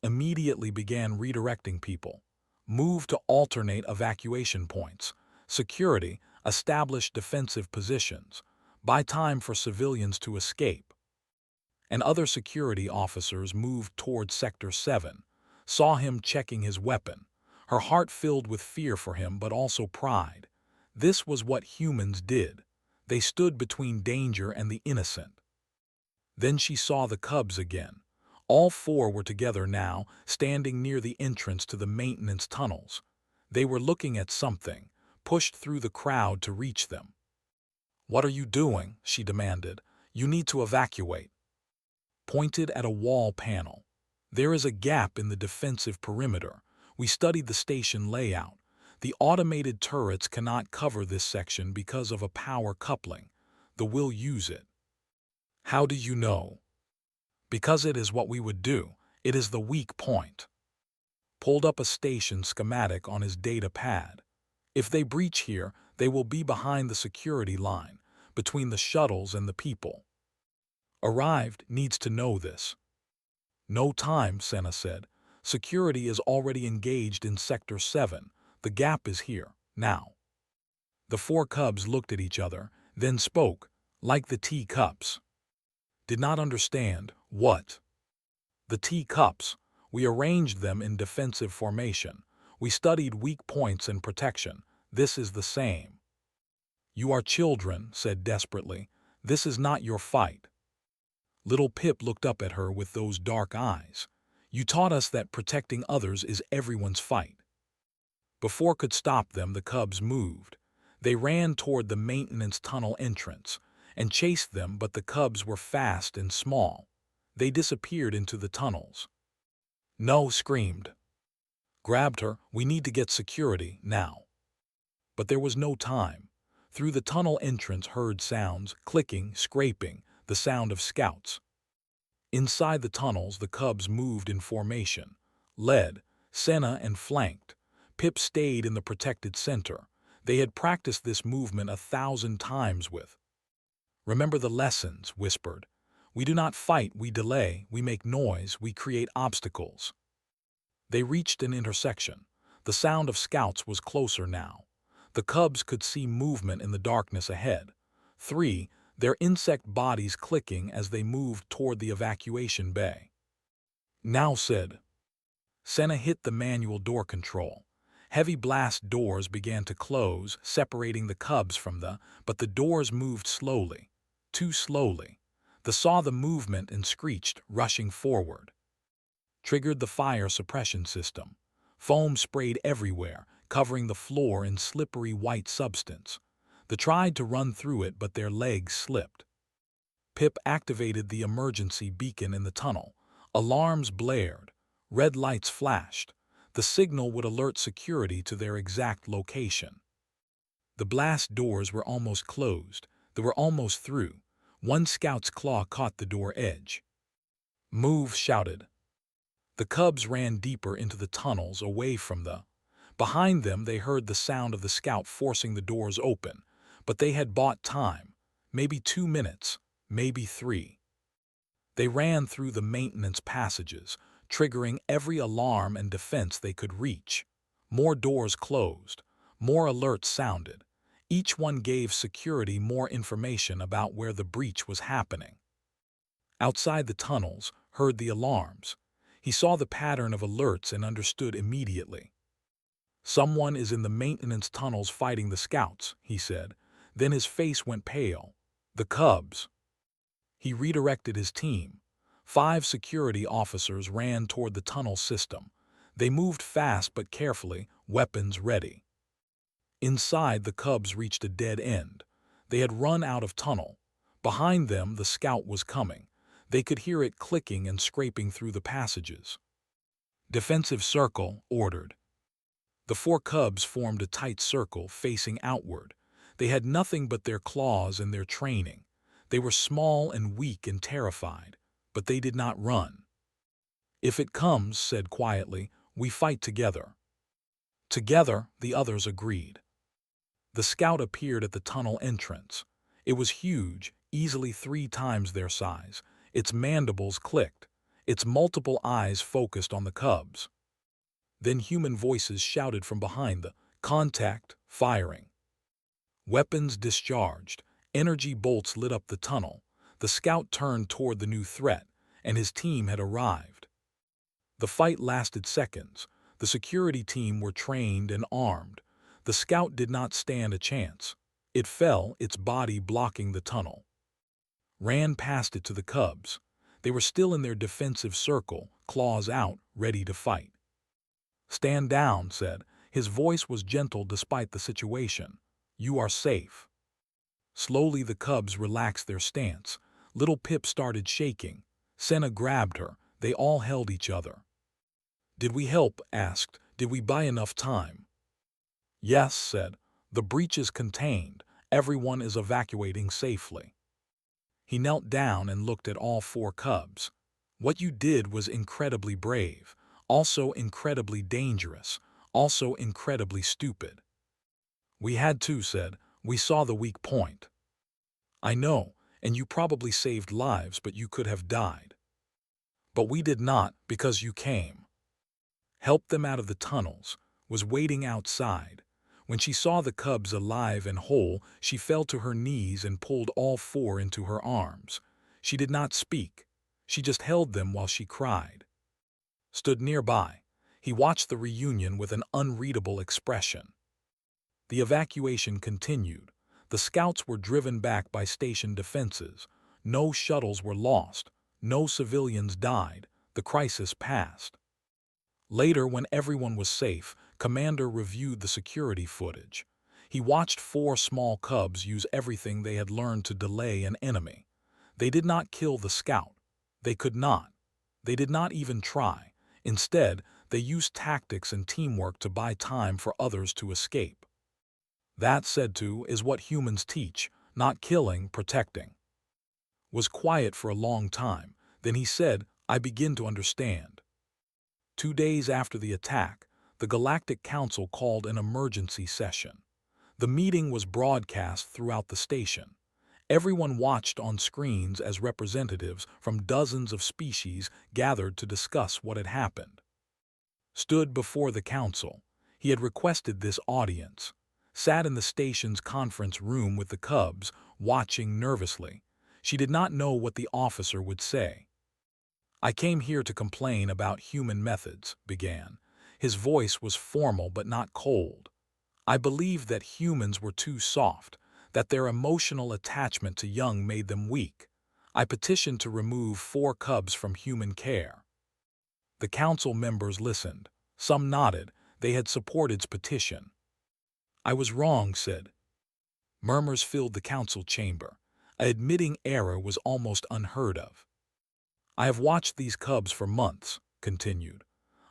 Speaker 1: Immediately began redirecting people. Move to alternate evacuation points. Security, establish defensive positions. Buy time for civilians to escape. And other security officers moved toward Sector 7, saw him checking his weapon. Her heart filled with fear for him, but also pride. This was what humans did. They stood between danger and the innocent. Then she saw the cubs again. All four were together now, standing near the entrance to the maintenance tunnels. They were looking at something, pushed through the crowd to reach them. "What are you doing?" she demanded. "You need to evacuate." Pointed at a wall panel. "There is a gap in the defensive perimeter. We studied the station layout. The automated turrets cannot cover this section because of a power coupling. We'll use it." "How do you know?" "Because it is what we would do. It is the weak point." Pulled up a station schematic on his data pad. "If they breach here, they will be behind the security line, between the shuttles and the people. Arrived needs to know this." "No time," Senna said. "Security is already engaged in Sector 7. The gap is here, now." The four cubs looked at each other, then spoke, like the teacups. "Did not understand. What?" "The teacups. We arranged them in defensive formation. We studied weak points and protection. This is the same." "You are children," said desperately. "This is not your fight." Little Pip looked up at her with those dark eyes. "You taught us that protecting others is everyone's fight." Before could stop them, the cubs moved. They ran toward the maintenance tunnel entrance and chased them, but the cubs were fast and small. They disappeared into the tunnels. "No!" screamed. Grabbed her. "We need to get security, now." But there was no time. Through the tunnel entrance heard sounds, clicking, scraping, the sound of scouts. Inside the tunnels, the cubs moved in formation. Led, Senna, and flanked. Pip stayed in the protected center. They had practiced this movement 1,000 times with. "Remember the lessons," whispered. "We do not fight, we delay, we make noise, we create obstacles." They reached an intersection. The sound of scouts was closer now. The cubs could see movement in the darkness ahead. 3, their insect bodies clicking as they moved toward the evacuation bay. "Now," said. Senna hit the manual door control. Heavy blast doors began to close, separating the cubs from but the doors moved slowly. Too slowly. They saw the movement and screeched, rushing forward. Triggered the fire suppression system. Foam sprayed everywhere, covering the floor in slippery white substance. They tried to run through it, but their legs slipped. Pip activated the emergency beacon in the tunnel. Alarms blared. Red lights flashed. The signal would alert security to their exact location. The blast doors were almost closed. They were almost through. One scout's claw caught the door edge. "Move!" shouted. The cubs ran deeper into the tunnels, away from Behind them they heard the sound of the scout forcing the doors open, but they had bought time. Maybe 2 minutes, maybe 3. They ran through the maintenance passages, triggering every alarm and defense they could reach. More doors closed. More alerts sounded. Each one gave security more information about where the breach was happening. Outside the tunnels, heard the alarms. He saw the pattern of alerts and understood immediately. "Someone is in the maintenance tunnels fighting the scouts," he said. Then his face went pale. "The cubs." He redirected his team. 5 security officers ran toward the tunnel system. They moved fast but carefully, weapons ready. Inside, the cubs reached a dead end. They had run out of tunnel. Behind them, the scout was coming. They could hear it clicking and scraping through the passages. "Defensive circle," ordered. The 4 cubs formed a tight circle, facing outward. They had nothing but their claws and their training. They were small and weak and terrified, but they did not run. "If it comes," said quietly, "we fight together." Together, the others agreed. The scout appeared at the tunnel entrance. It was huge, easily 3 times their size. Its mandibles clicked. Its multiple eyes focused on the cubs. Then human voices shouted from behind the contact, firing. Weapons discharged. Energy bolts lit up the tunnel. The scout turned toward the new threat, and his team had arrived. The fight lasted seconds. The security team were trained and armed. The scout did not stand a chance. It fell, its body blocking the tunnel. Ran past it to the cubs. They were still in their defensive circle, claws out, ready to fight. "Stand down," said. His voice was gentle despite the situation. "You are safe." Slowly the cubs relaxed their stance. Little Pip started shaking. Senna grabbed her. They all held each other. "Did we help?" asked. "Did we buy enough time?" "Yes," said. "The breach is contained. Everyone is evacuating safely." He knelt down and looked at all 4 cubs. "What you did was incredibly brave, also incredibly dangerous, also incredibly stupid." "We had to," said. "We saw the weak point." "I know, and you probably saved lives, but you could have died." "But we did not, because you came." Helped them out of the tunnels, was waiting outside. When she saw the cubs alive and whole, she fell to her knees and pulled all 4 into her arms. She did not speak. She just held them while she cried. Stood nearby. He watched the reunion with an unreadable expression. The evacuation continued. The scouts were driven back by station defenses. No shuttles were lost. No civilians died. The crisis passed. Later, when everyone was safe, Commander reviewed the security footage. He watched 4 small cubs use everything they had learned to delay an enemy. They did not kill the scout. They could not. They did not even try. Instead, they used tactics and teamwork to buy time for others to escape. That, said to, is what humans teach, not killing, protecting. Was quiet for a long time. Then he said, "I begin to understand." 2 days after the attack, the Galactic Council called an emergency session. The meeting was broadcast throughout the station. Everyone watched on screens as representatives from dozens of species gathered to discuss what had happened. Stood before the council. He had requested this audience. Sat in the station's conference room with the cubs, watching nervously. She did not know what the officer would say. "I came here to complain about human methods," began. His voice was formal but not cold. "I believe that humans were too soft, that their emotional attachment to young made them weak. I petitioned to remove 4 cubs from human care." The council members listened. Some nodded. They had supported his petition. "I was wrong," said. Murmurs filled the council chamber. Admitting error was almost unheard of. "I have watched these cubs for months," continued.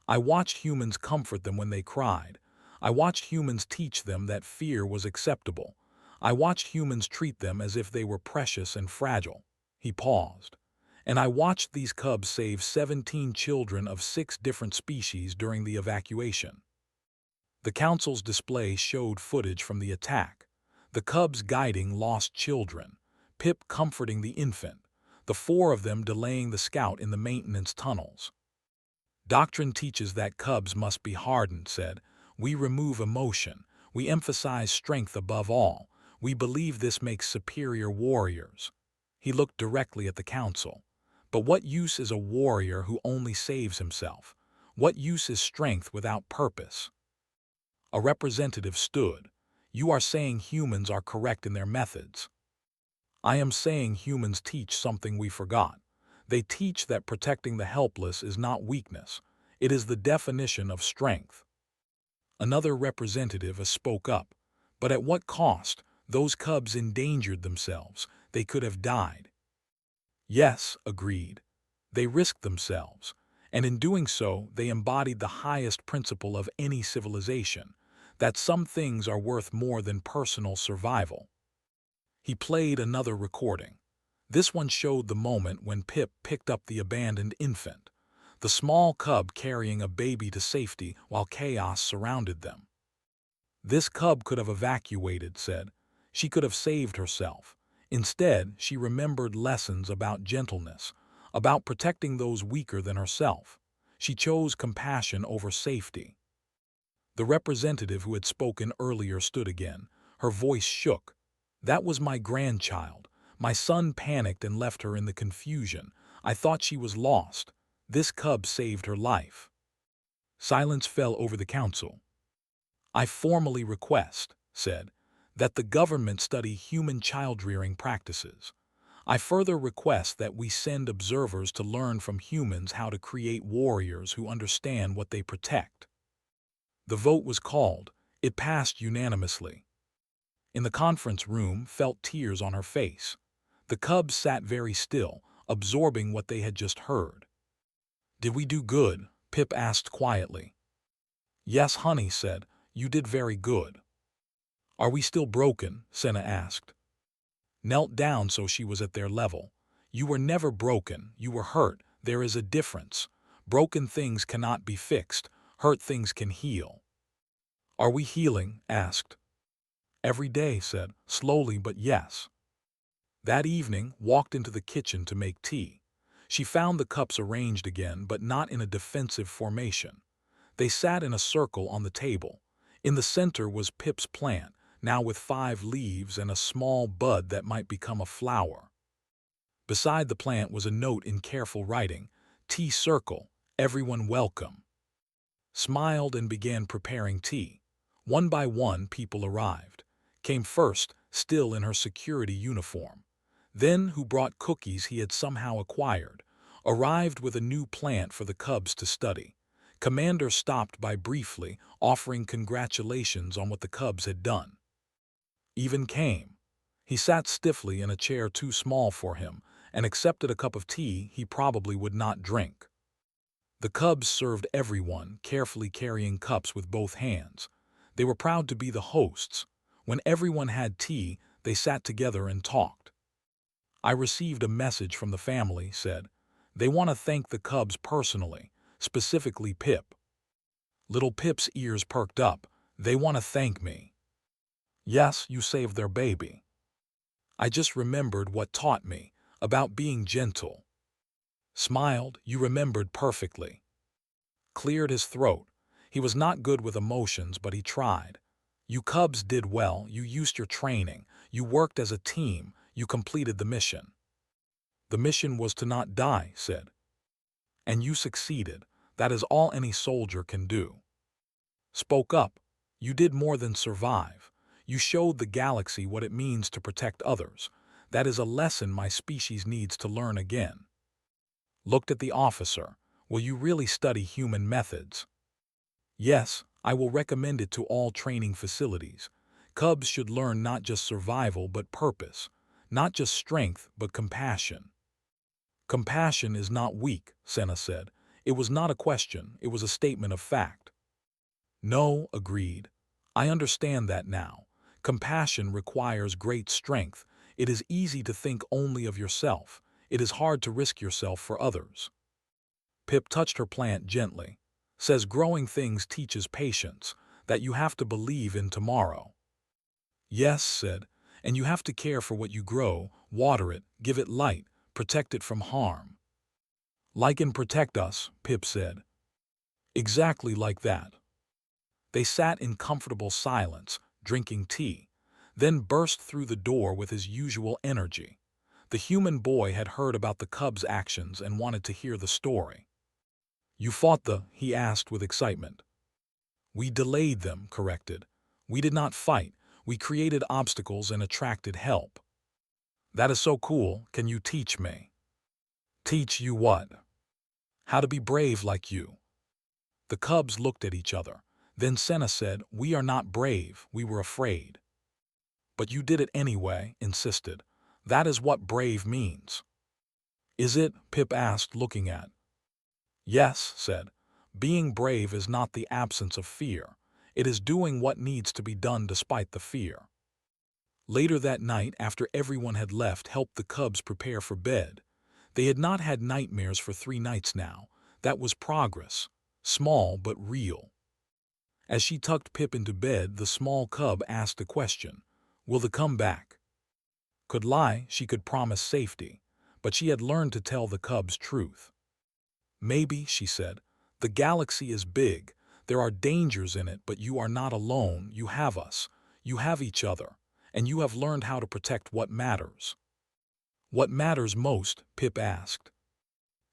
Speaker 1: "I watched humans comfort them when they cried. I watched humans teach them that fear was acceptable. I watched humans treat them as if they were precious and fragile." He paused. "And I watched these cubs save 17 children of 6 different species during the evacuation." The council's display showed footage from the attack. The cubs guiding lost children. Pip comforting the infant. The 4 of them delaying the scout in the maintenance tunnels. "Doctrine teaches that cubs must be hardened," said. "We remove emotion. We emphasize strength above all. We believe this makes superior warriors." He looked directly at the council. "But what use is a warrior who only saves himself? What use is strength without purpose?" A representative stood. "You are saying humans are correct in their methods." "I am saying humans teach something we forgot. They teach that protecting the helpless is not weakness. It is the definition of strength. Another representative spoke up. But at what cost? Those cubs endangered themselves. They could have died. Yes, agreed. They risked themselves, and in doing so, they embodied the highest principle of any civilization, that some things are worth more than personal survival. He played another recording. This one showed the moment when Pip picked up the abandoned infant, the small cub carrying a baby to safety while chaos surrounded them. This cub could have evacuated, said. She could have saved herself. Instead, she remembered lessons about gentleness, about protecting those weaker than herself. She chose compassion over safety. The representative who had spoken earlier stood again. Her voice shook. That was my grandchild. My son panicked and left her in the confusion. I thought she was lost. This cub saved her life. Silence fell over the council. I formally request, said, that the government study human child-rearing practices. I further request that we send observers to learn from humans how to create warriors who understand what they protect. The vote was called. It passed unanimously. In the conference room, felt tears on her face. The cubs sat very still, absorbing what they had just heard. Did we do good? Pip asked quietly. Yes, honey, said. You did very good. Are we still broken? Senna asked. Knelt down so she was at their level. You were never broken, you were hurt. There is a difference. Broken things cannot be fixed. Hurt things can heal. Are we healing? Asked. Every day, said, slowly but yes. That evening, walked into the kitchen to make tea. She found the cups arranged again, but not in a defensive formation. They sat in a circle on the table. In the center was Pip's plant, now with 5 leaves and a small bud that might become a flower. Beside the plant was a note in careful writing, Tea Circle, everyone welcome. Smiled and began preparing tea. One by one people arrived. Came first, still in her security uniform. Then who brought cookies he had somehow acquired. Arrived with a new plant for the cubs to study. Commander stopped by briefly, offering congratulations on what the cubs had done. Even came. He sat stiffly in a chair too small for him and accepted a cup of tea he probably would not drink. The cubs served everyone, carefully carrying cups with both hands. They were proud to be the hosts. When everyone had tea, they sat together and talked. I received a message from the family, said. They want to thank the cubs personally, specifically Pip. Little Pip's ears perked up. They want to thank me. Yes, you saved their baby. I just remembered what taught me, about being gentle. Smiled, you remembered perfectly. Cleared his throat. He was not good with emotions, but he tried. You cubs did well, you used your training, you worked as a team, you completed the mission. The mission was to not die, said. And you succeeded. That is all any soldier can do. Spoke up. You did more than survive. You showed the galaxy what it means to protect others. That is a lesson my species needs to learn again. Looked at the officer. Will you really study human methods? Yes, I will recommend it to all training facilities. Cubs should learn not just survival but purpose, not just strength but compassion. Compassion is not weak, Senna said. It was not a question, it was a statement of fact. No, agreed. I understand that now. Compassion requires great strength. It is easy to think only of yourself. It is hard to risk yourself for others. Pip touched her plant gently. Says growing things teaches patience, that you have to believe in tomorrow. Yes, said, and you have to care for what you grow, water it, give it light, protect it from harm. Like and protect us, Pip said. Exactly like that. They sat in comfortable silence, drinking tea, then burst through the door with his usual energy. The human boy had heard about the cubs' actions and wanted to hear the story. You fought he asked with excitement. We delayed them, corrected. We did not fight. We created obstacles and attracted help. That is so cool. Can you teach me? Teach you what? How to be brave like you. The cubs looked at each other. Then Senna said, "We are not brave, we were afraid." "But you did it anyway," insisted. "That is what brave means." "Is it?" Pip asked, looking at. "Yes," said. "Being brave is not the absence of fear. It is doing what needs to be done despite the fear." Later that night, after everyone had left, helped the cubs prepare for bed. They had not had nightmares for 3 nights now. That was progress. Small but real. As she tucked Pip into bed, the small cub asked a question. Will they come back? Could lie, she could promise safety. But she had learned to tell the cubs truth. Maybe, she said. The galaxy is big. There are dangers in it, but you are not alone. You have us. You have each other. And you have learned how to protect what matters. What matters most? Pip asked.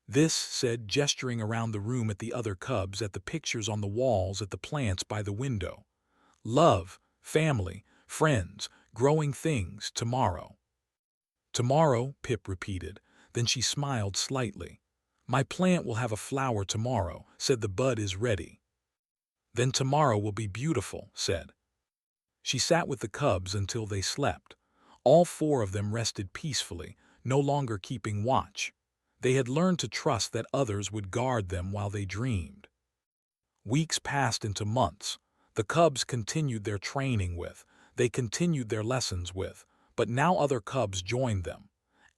Speaker 1: This, said, gesturing around the room at the other cubs, at the pictures on the walls, at the plants by the window. Love, family, friends, growing things, tomorrow. Tomorrow, Pip repeated. Then she smiled slightly. My plant will have a flower tomorrow, said. The bud is ready. Then tomorrow will be beautiful, said. She sat with the cubs until they slept. All 4 of them rested peacefully, no longer keeping watch. They had learned to trust that others would guard them while they dreamed. Weeks passed into months. The cubs continued their training with, they continued their lessons with, but now other cubs joined them.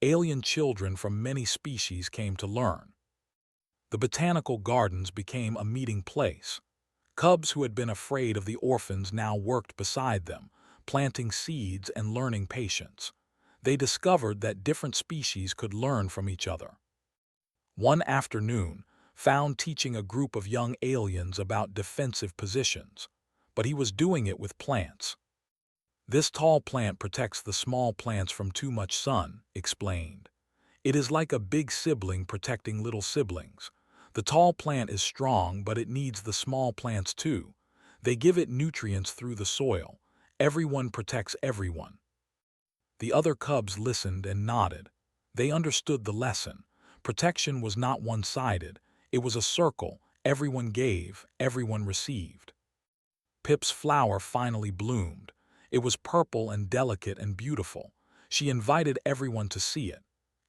Speaker 1: Alien children from many species came to learn. The botanical gardens became a meeting place. Cubs who had been afraid of the orphans now worked beside them, planting seeds and learning patience. They discovered that different species could learn from each other. One afternoon, found teaching a group of young aliens about defensive positions, but he was doing it with plants. This tall plant protects the small plants from too much sun, explained. It is like a big sibling protecting little siblings. The tall plant is strong, but it needs the small plants too. They give it nutrients through the soil. Everyone protects everyone. The other cubs listened and nodded. They understood the lesson. Protection was not one-sided. It was a circle. Everyone gave, everyone received. Pip's flower finally bloomed. It was purple and delicate and beautiful. She invited everyone to see it.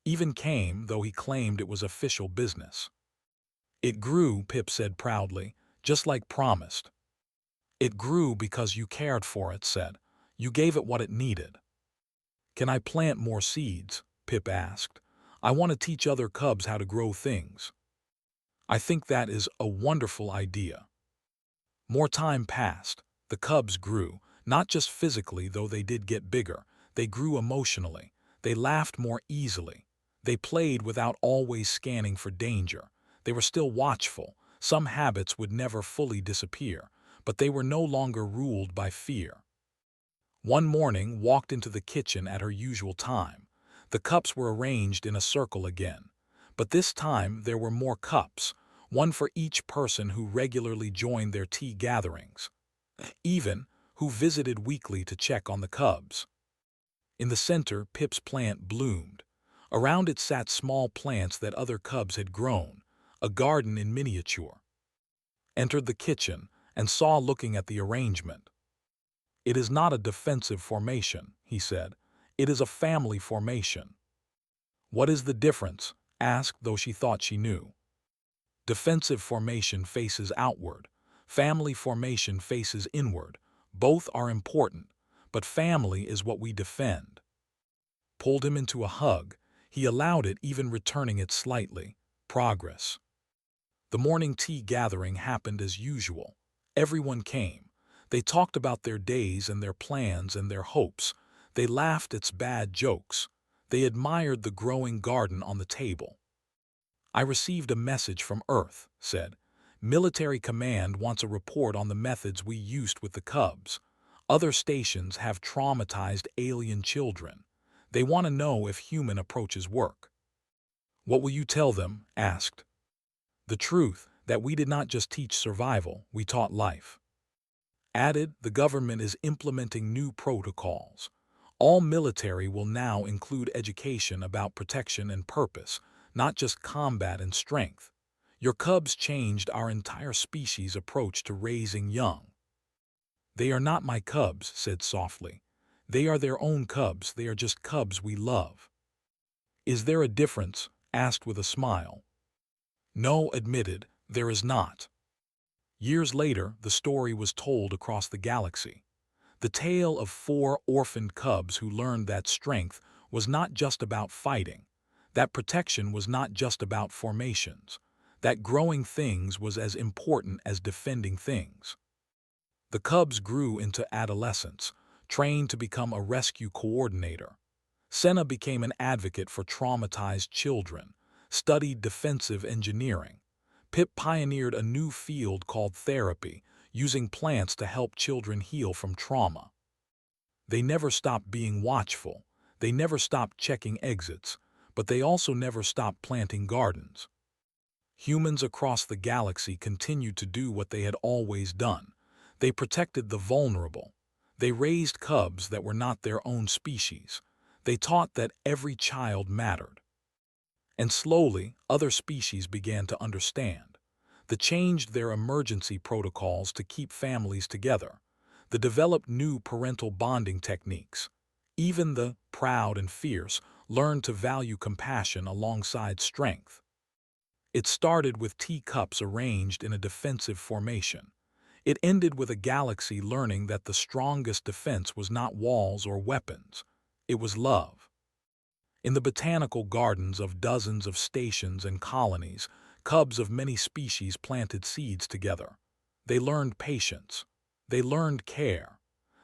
Speaker 1: Even came, though he claimed it was official business. It grew, Pip said proudly, just like promised. It grew because you cared for it, said. You gave it what it needed. Can I plant more seeds? Pip asked. I want to teach other cubs how to grow things. I think that is a wonderful idea. More time passed. The cubs grew, not just physically, though they did get bigger. They grew emotionally. They laughed more easily. They played without always scanning for danger. They were still watchful. Some habits would never fully disappear, but they were no longer ruled by fear. One morning, walked into the kitchen at her usual time. The cups were arranged in a circle again. But this time there were more cups, one for each person who regularly joined their tea gatherings, even who visited weekly to check on the cubs. In the center, Pip's plant bloomed. Around it sat small plants that other cubs had grown, a garden in miniature. Entered the kitchen and saw looking at the arrangement. It is not a defensive formation, he said. It is a family formation. What is the difference? Asked, though she thought she knew. Defensive formation faces outward. Family formation faces inward. Both are important, but family is what we defend. Pulled him into a hug. He allowed it, even returning it slightly. Progress. The morning tea gathering happened as usual. Everyone came. They talked about their days and their plans and their hopes. They laughed at bad jokes. They admired the growing garden on the table. I received a message from Earth, said. Military command wants a report on the methods we used with the cubs. Other stations have traumatized alien children. They want to know if human approaches work. What will you tell them? Asked. The truth, that we did not just teach survival, we taught life. Added, the government is implementing new protocols. All military will now include education about protection and purpose, not just combat and strength. Your cubs changed our entire species' approach to raising young. They are not my cubs, said softly. They are their own cubs, they are just cubs we love. Is there a difference? Asked with a smile. No, admitted, there is not. Years later, the story was told across the galaxy. The tale of 4 orphaned cubs who learned that strength was not just about fighting, that protection was not just about formations, that growing things was as important as defending things. The cubs grew into adolescence, trained to become a rescue coordinator. Senna became an advocate for traumatized children, studied defensive engineering. Pip pioneered a new field called therapy, using plants to help children heal from trauma. They never stopped being watchful, they never stopped checking exits, but they also never stopped planting gardens. Humans across the galaxy continued to do what they had always done. They protected the vulnerable. They raised cubs that were not their own species. They taught that every child mattered. And slowly, other species began to understand. They changed their emergency protocols to keep families together. They developed new parental bonding techniques. Even the proud and fierce learned to value compassion alongside strength. It started with teacups arranged in a defensive formation. It ended with a galaxy learning that the strongest defense was not walls or weapons. It was love. In the botanical gardens of dozens of stations and colonies, cubs of many species planted seeds together. They learned patience. They learned care.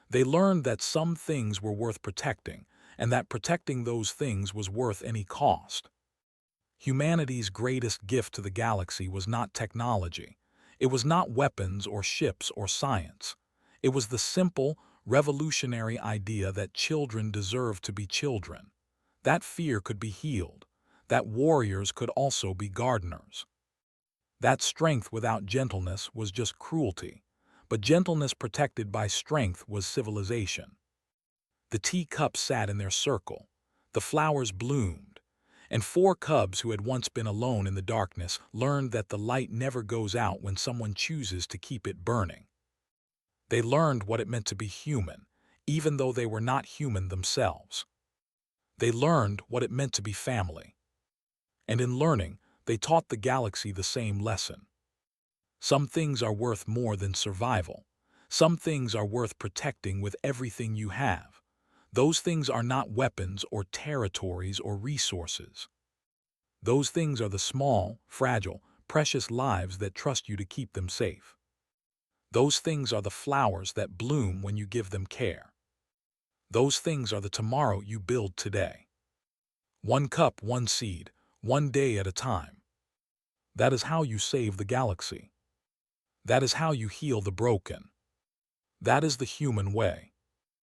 Speaker 1: They learned that some things were worth protecting, and that protecting those things was worth any cost. Humanity's greatest gift to the galaxy was not technology. It was not weapons or ships or science. It was the simple, revolutionary idea that children deserve to be children. That fear could be healed. That warriors could also be gardeners. That strength without gentleness was just cruelty. But gentleness protected by strength was civilization. The teacups sat in their circle. The flowers bloomed. And 4 cubs who had once been alone in the darkness learned that the light never goes out when someone chooses to keep it burning. They learned what it meant to be human, even though they were not human themselves. They learned what it meant to be family. And in learning, they taught the galaxy the same lesson. Some things are worth more than survival. Some things are worth protecting with everything you have. Those things are not weapons or territories or resources. Those things are the small, fragile, precious lives that trust you to keep them safe. Those things are the flowers that bloom when you give them care. Those things are the tomorrow you build today. 1 cup, 1 seed, 1 day at a time. That is how you save the galaxy. That is how you heal the broken. That is the human way.